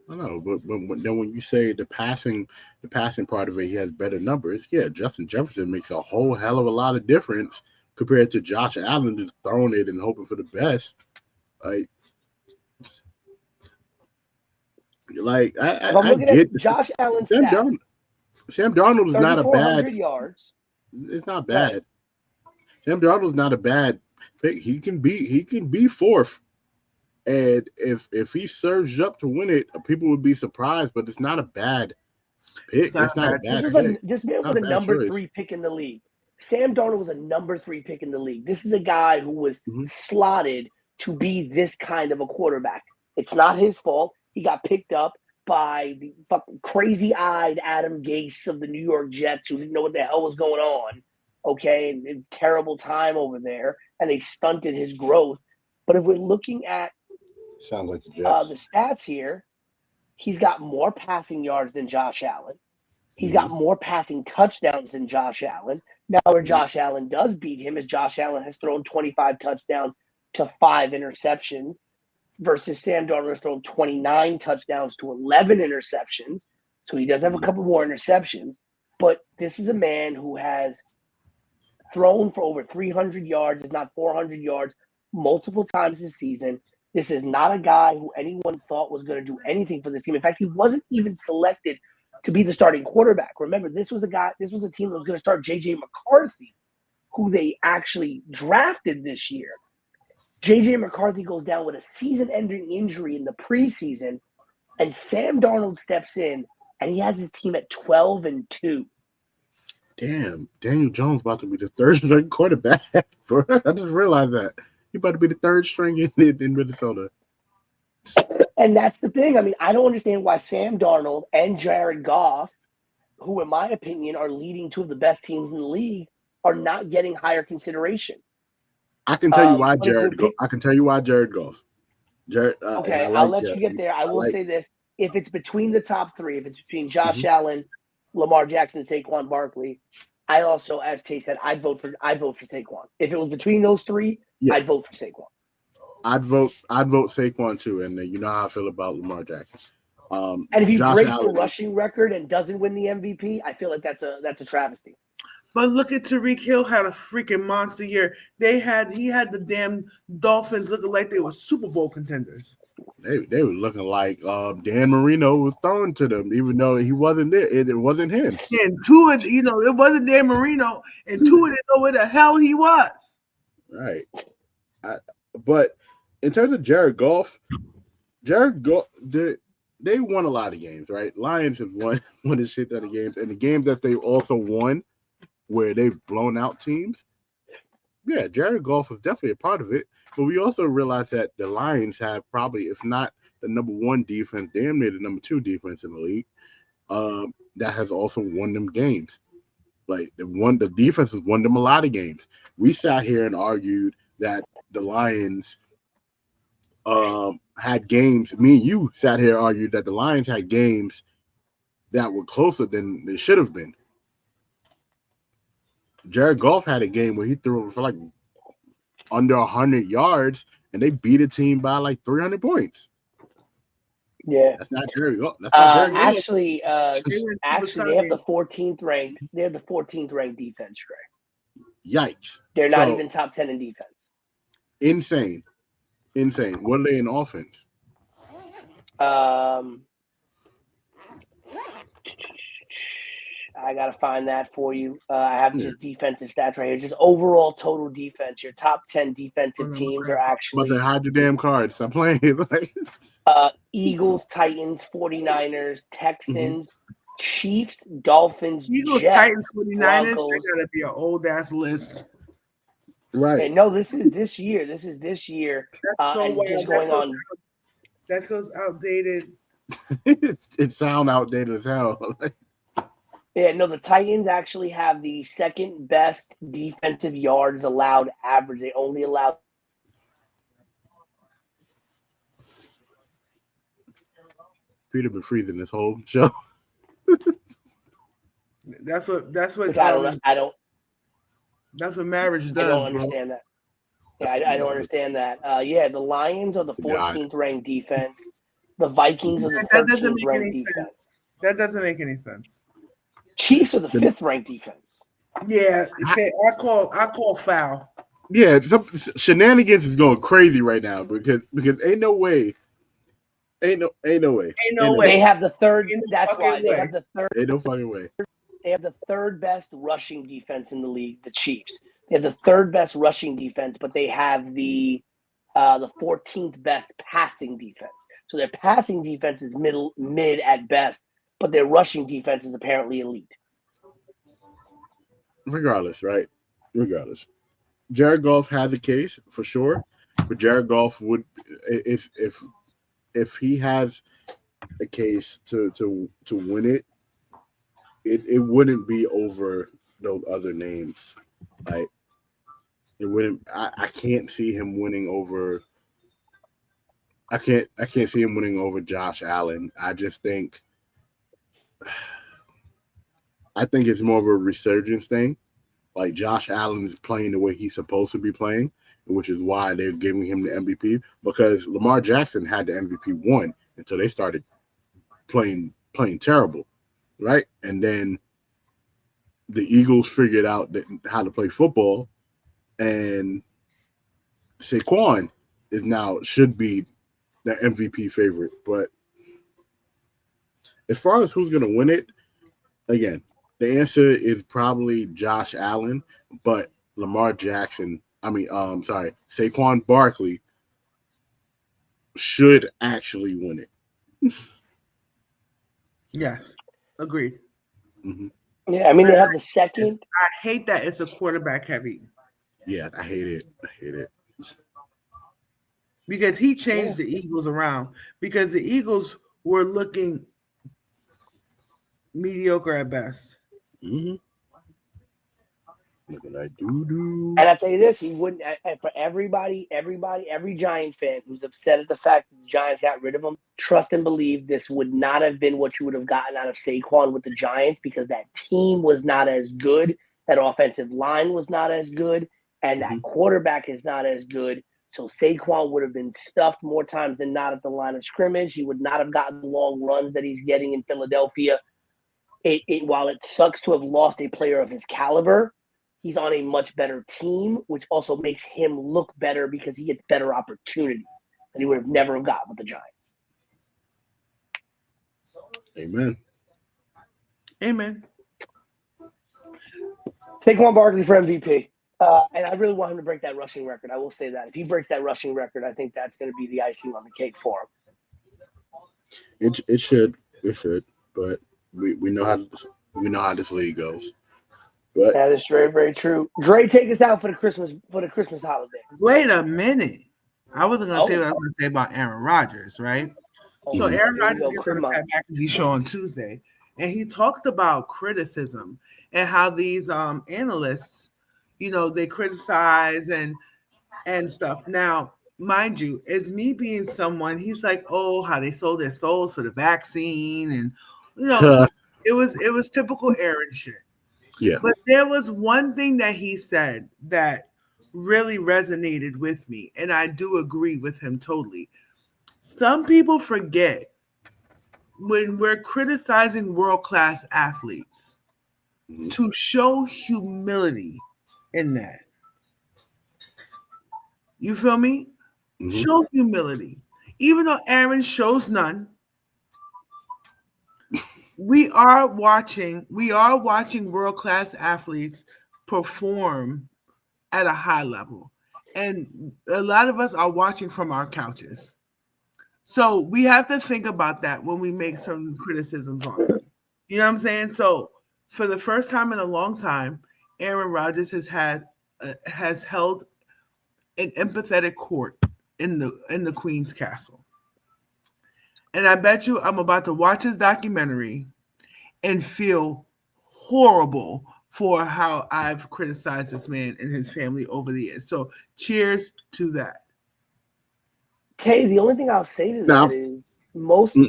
I know, but then when you say the passing part of it, he has better numbers. Yeah, Justin Jefferson makes a whole hell of a lot of difference compared to Josh Allen just throwing it and hoping for the best. I get Josh Allen's Sam Darnold is not a bad yards. It's not bad. Right. Sam Darnold's not a bad pick. He can be fourth, and if he surged up to win it, people would be surprised. But it's not a bad pick. It's not a bad pick. This man was a number 3 pick in the league. Sam Darnold was a number 3 pick in the league. This is a guy who was slotted to be this kind of a quarterback. It's not his fault. He got picked up by the fucking crazy-eyed Adam Gase of the New York Jets who didn't know what the hell was going on, okay, and terrible time over there, and they stunted his growth. But if we're looking at the Jets. The stats here, he's got more passing yards than Josh Allen. He's got more passing touchdowns than Josh Allen. Now, where Josh Allen does beat him is Josh Allen has thrown 25 touchdowns to 5 interceptions. Versus Sam Darnold has thrown 29 touchdowns to 11 interceptions. So he does have a couple more interceptions. But this is a man who has thrown for over 300 yards, if not 400 yards, multiple times this season. This is not a guy who anyone thought was going to do anything for the team. In fact, he wasn't even selected to be the starting quarterback. Remember, this was a team that was going to start J.J. McCarthy, who they actually drafted this year. J.J. McCarthy goes down with a season-ending injury in the preseason, and Sam Darnold steps in, and he has his team at 12-2. Damn, Daniel Jones about to be the third string quarterback. Bro. I just realized that. He about to be the third string in Minnesota. And that's the thing. I mean, I don't understand why Sam Darnold and Jared Goff, who in my opinion are leading 2 of the best teams in the league, are not getting higher consideration. I can tell you why Jared Goff. I can tell you why Jared Goff. Okay, I'll let you get there. I will say this. If it's between the top 3, if it's between Josh Allen, Lamar Jackson, and Saquon Barkley, I also, as Tay said, I'd vote for Saquon. If it was between those 3, I'd vote for Saquon. I'd vote Saquon too, and you know how I feel about Lamar Jackson. And if he Josh breaks Allen, the rushing record and doesn't win the MVP, I feel like that's a travesty. But look at Tyreek Hill had a freaking monster year. He had the damn Dolphins looking like they were Super Bowl contenders. They were looking like Dan Marino was throwing to them, even though he wasn't there. It wasn't him. And Tua, it wasn't Dan Marino, and Tua didn't know where the hell he was. Right. But in terms of Jared Goff, they won a lot of games, right? Lions have won a shit ton of games, and the games that they also won, where they've blown out teams. Yeah, Jared Goff was definitely a part of it. But we also realized that the Lions have probably, if not the number one defense, damn near the number two defense in the league. That has also won them games. Like the defense has won them a lot of games. We sat here and argued that the Lions had games. Me and you sat here and argued that the Lions had games that were closer than they should have been. Jared Goff had a game where he threw for like under 100 yards, and they beat a team by like 300 points. Yeah, that's not Jared Goff. That's not Jared Goff. Actually, they have the 14th ranked. They have the 14th ranked defense, Trey. Yikes! They're not even top 10 in defense. Insane. What are they in offense? I gotta find that for you. I have just defensive stats right here. Just overall total defense. Your top 10 defensive teams are actually. But they hide your damn cards. Stop playing. Eagles, Titans, 49ers, Texans, Chiefs, Dolphins, Eagles, Jets, Titans, 49ers. Broncos. That gotta be an old ass list. Right. Okay, no, this is this year. That's so wild. Just going on. That feels outdated. It sounds outdated as hell. Yeah, no, the Titans actually have the second best defensive yards allowed average. They only allow. Peter been freezing this whole show. That's what I don't. That's what marriage does. I don't understand that. Yeah, I don't understand that. The Lions are the 14th ranked defense. The Vikings are the 13th ranked defense. That doesn't make any sense. Chiefs are the 5th ranked defense. Yeah, I call foul. Yeah, some shenanigans is going crazy right now because ain't no way. Ain't no way. They have the third. That's why they have the third. Ain't no fucking way. They have the third best rushing defense in the league, the Chiefs. They have the third best rushing defense, but they have the 14th best passing defense. So their passing defense is mid at best, but their rushing defense is apparently elite. Regardless, right? Jared Goff has a case for sure, but Jared Goff would, if he has a case to win it, it wouldn't be over those other names. Like it wouldn't. I can't see him winning over. I can't see him winning over Josh Allen. I just think. I think it's more of a resurgence thing. Like Josh Allen is playing the way he's supposed to be playing, which is why they're giving him the MVP. Because Lamar Jackson had the MVP one until they started playing terrible, right? And then the Eagles figured out how to play football, and Saquon should be the MVP favorite. But as far as who's going to win it, again, the answer is probably Josh Allen, but Saquon Barkley should actually win it. Yes, agreed. Mm-hmm. Yeah, I mean they have the second. I hate that it's a quarterback heavy. Yeah, I hate it. Because he changed the Eagles around. Because the Eagles were looking mediocre at best. Mm-hmm. Look at that doo-doo. And I tell you this, he wouldn't. For every Giant fan who's upset at the fact that the Giants got rid of him, trust and believe this would not have been what you would have gotten out of Saquon with the Giants, because that team was not as good, that offensive line was not as good, and that quarterback is not as good. So Saquon would have been stuffed more times than not at the line of scrimmage. He would not have gotten the long runs that he's getting in Philadelphia. While it sucks to have lost a player of his caliber, he's on a much better team, which also makes him look better because he gets better opportunities that he would have never got with the Giants. Amen. Amen. Saquon Barkley for MVP. And I really want him to break that rushing record. I will say that. If he breaks that rushing record, I think that's going to be the icing on the cake for him. It should. But we know how this league goes. But That is very, very true. Dre, take us out for the Christmas holiday. Wait a minute. I wasn't going to say what I was going to say about Aaron Rodgers, right? So Aaron Rodgers gets on the Pat McAfee show on Tuesday, and he talked about criticism and how these analysts, they criticize and stuff. Now, mind you, as me being someone, he's like, oh, how they sold their souls for the vaccine, and it was typical Aaron shit. Yeah. But there was one thing that he said that really resonated with me, and I do agree with him totally. Some people forget when we're criticizing world-class athletes to show humility in that. You feel me? Mm-hmm. Show humility. Even though Aaron shows none, we are watching world-class athletes perform at a high level. And a lot of us are watching from our couches. So we have to think about that when we make some criticisms on it. You know what I'm saying? So for the first time in a long time, Aaron Rodgers has held an empathetic court in the Queen's Castle. And I bet you I'm about to watch his documentary and feel horrible for how I've criticized this man and his family over the years. So cheers to that. Tay, the only thing I'll say to that is most of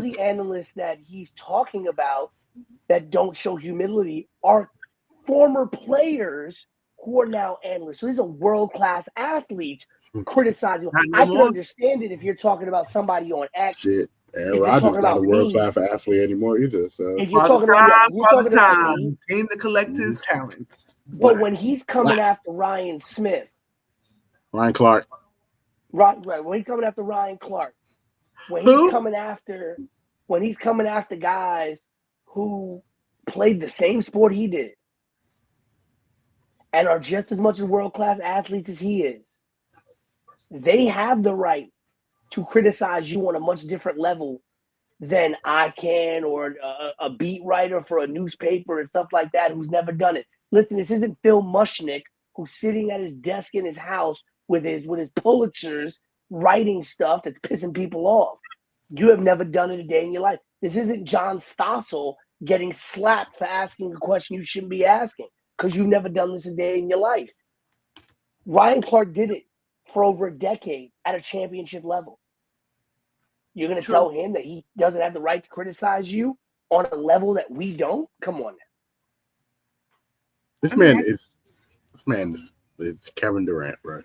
the analysts that he's talking about that don't show humility are former players who are now analysts. So these are world-class athletes criticizing. I can understand it if you're talking about somebody on X. Shit. Aaron Rodgers not a world-class athlete anymore either. So if you're talking about me, came to collect his talents. But when he's coming after Ryan Clark. Right. When he's coming after Ryan Clark, when he's coming after guys who played the same sport he did and are just as much as world-class athletes as he is, they have the right to criticize you on a much different level than I can, or a beat writer for a newspaper and stuff like that who's never done it. Listen, this isn't Phil Mushnick who's sitting at his desk in his house with his Pulitzers writing stuff that's pissing people off. You have never done it a day in your life. This isn't John Stossel getting slapped for asking a question you shouldn't be asking because you've never done this a day in your life. Ryan Clark did it for over a decade at a championship level. You're going to tell him that he doesn't have the right to criticize you on a level that we don't? Come on now. This man is Kevin Durant, bro.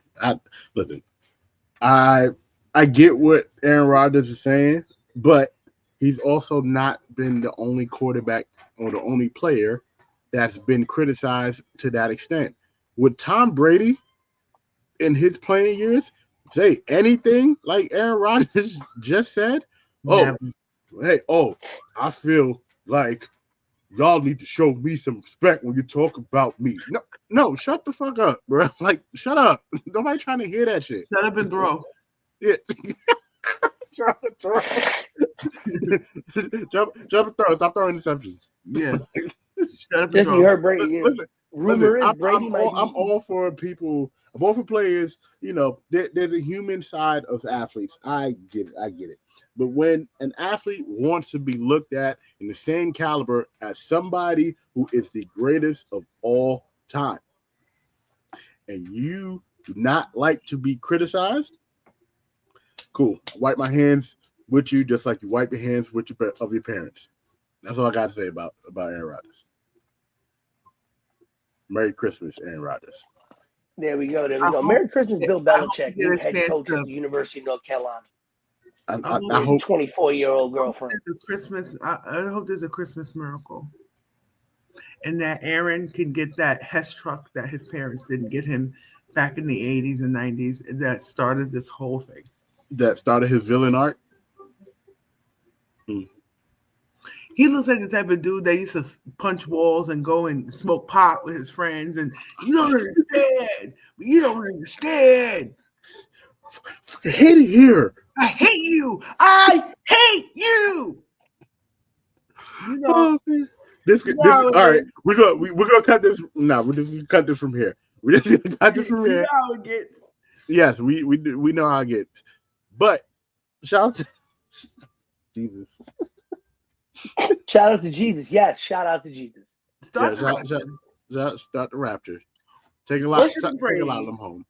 I get what Aaron Rodgers is saying, but he's also not been the only quarterback or the only player that's been criticized to that extent. With Tom Brady in his playing years say anything like Aaron Rodgers just said, I feel like y'all need to show me some respect when you talk about me. No, shut the fuck up, bro. Like, shut up. Nobody trying to hear that shit. Shut up and throw. Yeah. Shut up and throw. jump and throw. Stop throwing interceptions. Yeah. Shut up and throw. You heard Brady. I'm all for people. I'm all for players. There's a human side of athletes. I get it. But when an athlete wants to be looked at in the same caliber as somebody who is the greatest of all time, and you do not like to be criticized, cool. Wipe my hands with you just like you wipe your hands with your parents. That's all I got to say about Aaron Rodgers. Merry Christmas, Aaron Rodgers. There we go. I hope- Merry Christmas, Bill I hope Belichick, you get new a head chance coach to- at the University of North Carolina. I hope 24-year-old girlfriend. There's a Christmas. I hope there's a Christmas miracle, and that Aaron can get that Hess truck that his parents didn't get him back in the 80s and 90s that started this whole thing. that started his villain arc. He looks like the type of dude that used to punch walls and go and smoke pot with his friends. And you don't understand. You don't understand. I hate it here. I hate you. I hate you. You know. Oh, this all right. We're gonna cut this. No, we're just cut this from here. We're just gonna cut this from You here. know how it gets. Yes, we know how it gets. But shout out to Jesus. Shout out to Jesus. Yes, shout out to Jesus. Start Start the Raptors. Take a lot of them home.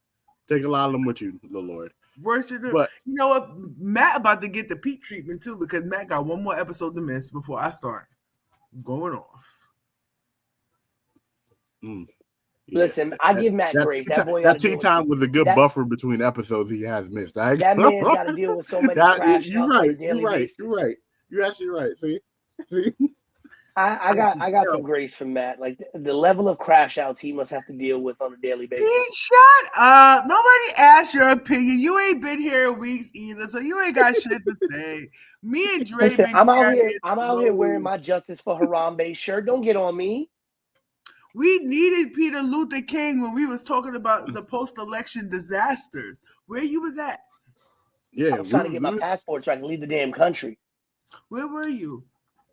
Take a lot of them with you, the Lord. Worship him. But you know what? Matt about to get the Pete treatment too because Matt got one more episode to miss before I start going off. Yeah. Listen, I give Matt grace. That tea time was a good buffer between episodes he has missed. That man's got to deal with so many crash outs on a daily basis. You're right. You're actually right. See? I got some grace from Matt. Like the level of crash outs he must have to deal with on a daily basis. Pete, shut up. Nobody asked your opinion. You ain't been here weeks either, so you ain't got shit to say. Me and Dre. Listen, I'm out here wearing my Justice for Harambe shirt. Don't get on me. We needed Peter Luther King when we was talking about the post-election disasters. Where you was at? Yeah, I was trying to get my passport so I can leave the damn country. Where were you?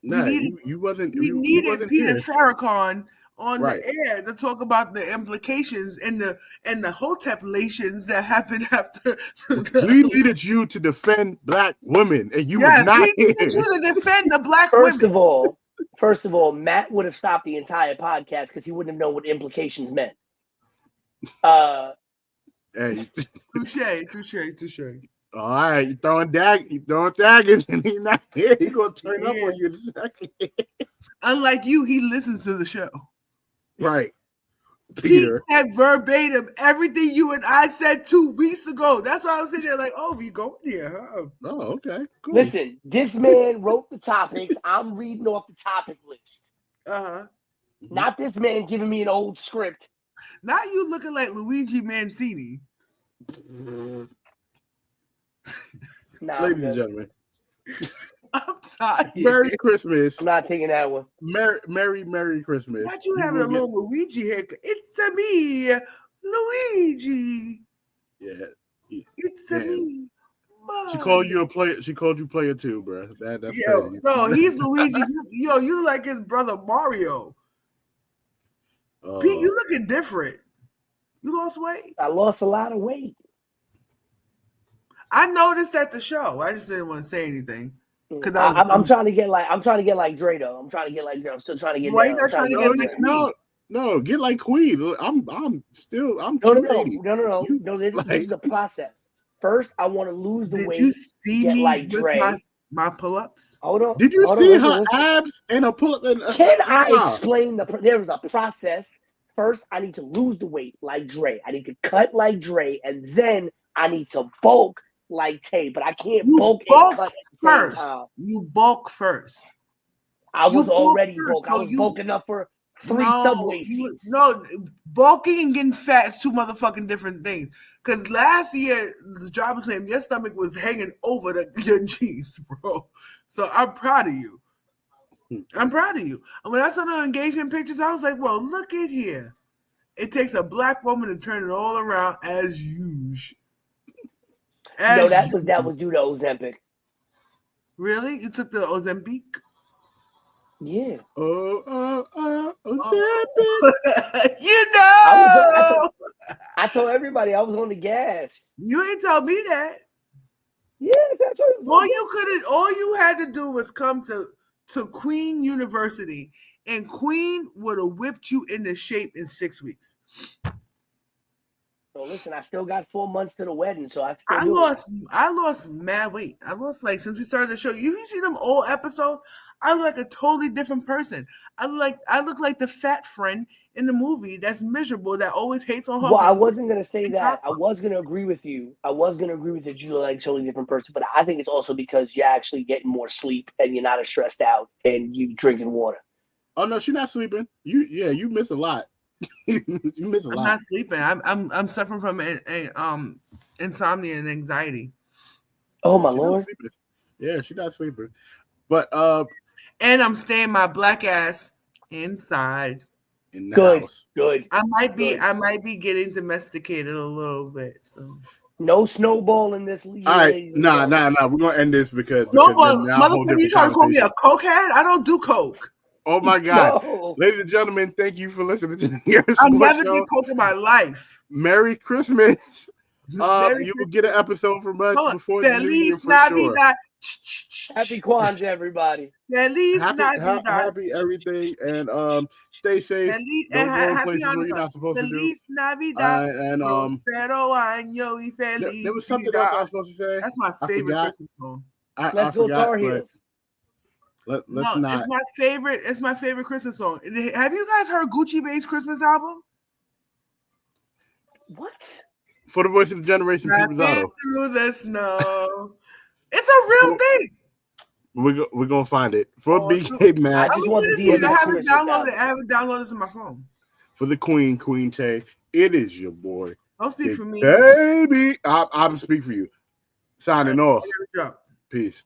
No, you wasn't. We needed Peter Farrakhan on right. the air to talk about the implications and the Hotep-lations that happened after. We needed you to defend black women, and you were not here. We needed you to defend the black women. First of all, Matt would have stopped the entire podcast because he wouldn't have known what implications meant. Hey, touche. All right, you throwing daggers, and he's not here. He gonna turn up on you in a second. Unlike you, he listens to the show. Right. Pete said verbatim everything you and I said 2 weeks ago. That's why I was sitting there like, oh, we going here, huh? Oh, okay. Cool. Listen, this man wrote the topics. I'm reading off the topic list. Uh-huh. Not this man giving me an old script. Not you looking like Luigi Mancini. Ladies and gentlemen. I'm tired. Merry Christmas. I'm not taking that one. Merry Christmas. Not you having a little Luigi haircut. It's a me, Luigi. Yeah. It's a me. She called you a player. She called you player too, bro. That's crazy. No, he's Luigi. You like his brother Mario. Pete, you looking different. You lost weight. I lost a lot of weight. I noticed at the show. I just didn't want to say anything. I'm trying to get like Dre though. I'm still trying to get. Why you not trying to get like Queen? No, get like Queen. I'm 280. No. This is a process. First, I want to lose the weight. Did you see me like Dre. My pull-ups? Hold on. Did you see her abs and a pull-up? Can I explain there was a process? First, I need to lose the weight like Dre. I need to cut like Dre, and then I need to bulk like Tay. But I can't bulk and cut at the same time. You bulk first. I was already bulk. I was bulking up for 3 Subway seats. Bulking and getting fat is 2 motherfucking different things. Because last year, the job was saying your stomach was hanging over your jeans, bro. So I'm proud of you. I'm proud of you. And when I saw the engagement pictures, I was like, well, look at here. It takes a black woman to turn it all around as usual. No, that was due to Ozempic. Really? You took the Ozempic? Yeah. Ozempic. You know. I told everybody I was on the gas. You ain't tell me that. Yeah, that's right. All you had to do was come to Queen University, and Queen would have whipped you into shape in 6 weeks. So listen, I still got 4 months to the wedding, so I can still do it. I lost mad weight. I lost like since we started the show. You see them old episodes? I look like a totally different person. I look like the fat friend in the movie that's miserable that always hates on her. Well, I wasn't gonna say that. I was gonna agree with you. I was gonna agree with that you look like a totally different person, but I think it's also because you're actually getting more sleep and you're not as stressed out and you drinking water. Oh no, she's not sleeping. You miss a lot. You miss a lot. I'm not sleeping. I'm suffering from insomnia and anxiety. Oh my Lord. Yeah, she's not sleeping. But and I'm staying my black ass inside. In the house. Good. I might be getting domesticated a little bit. So no snowball in this league. All right, nah. We're gonna end this because motherfucker, you trying to call me a cokehead? I don't do coke. Oh my God. No. Ladies and gentlemen, thank you for listening to the Yerrr Sports I never Show. did coke in my life. Merry Christmas. You will get an episode from us before the new year for sure. Happy Kwanzaa, everybody. Happy everything, and stay safe. Don't go in places where you're not supposed to do. There was something else I was supposed to say. That's my favorite Christmas song. Let's go Tar Heels. Let's not. It's my favorite. It's my favorite Christmas song. Have you guys heard Gucci Mane's Christmas album? What? For the voice of the generation, through the snow. It's a real thing. We're gonna find it for BK Matt. I just want the I haven't downloaded it. I haven't downloaded it on my phone. For the Queen Tay, it is your boy. Don't speak for me, baby. I'm speak for you. Signing off. Peace.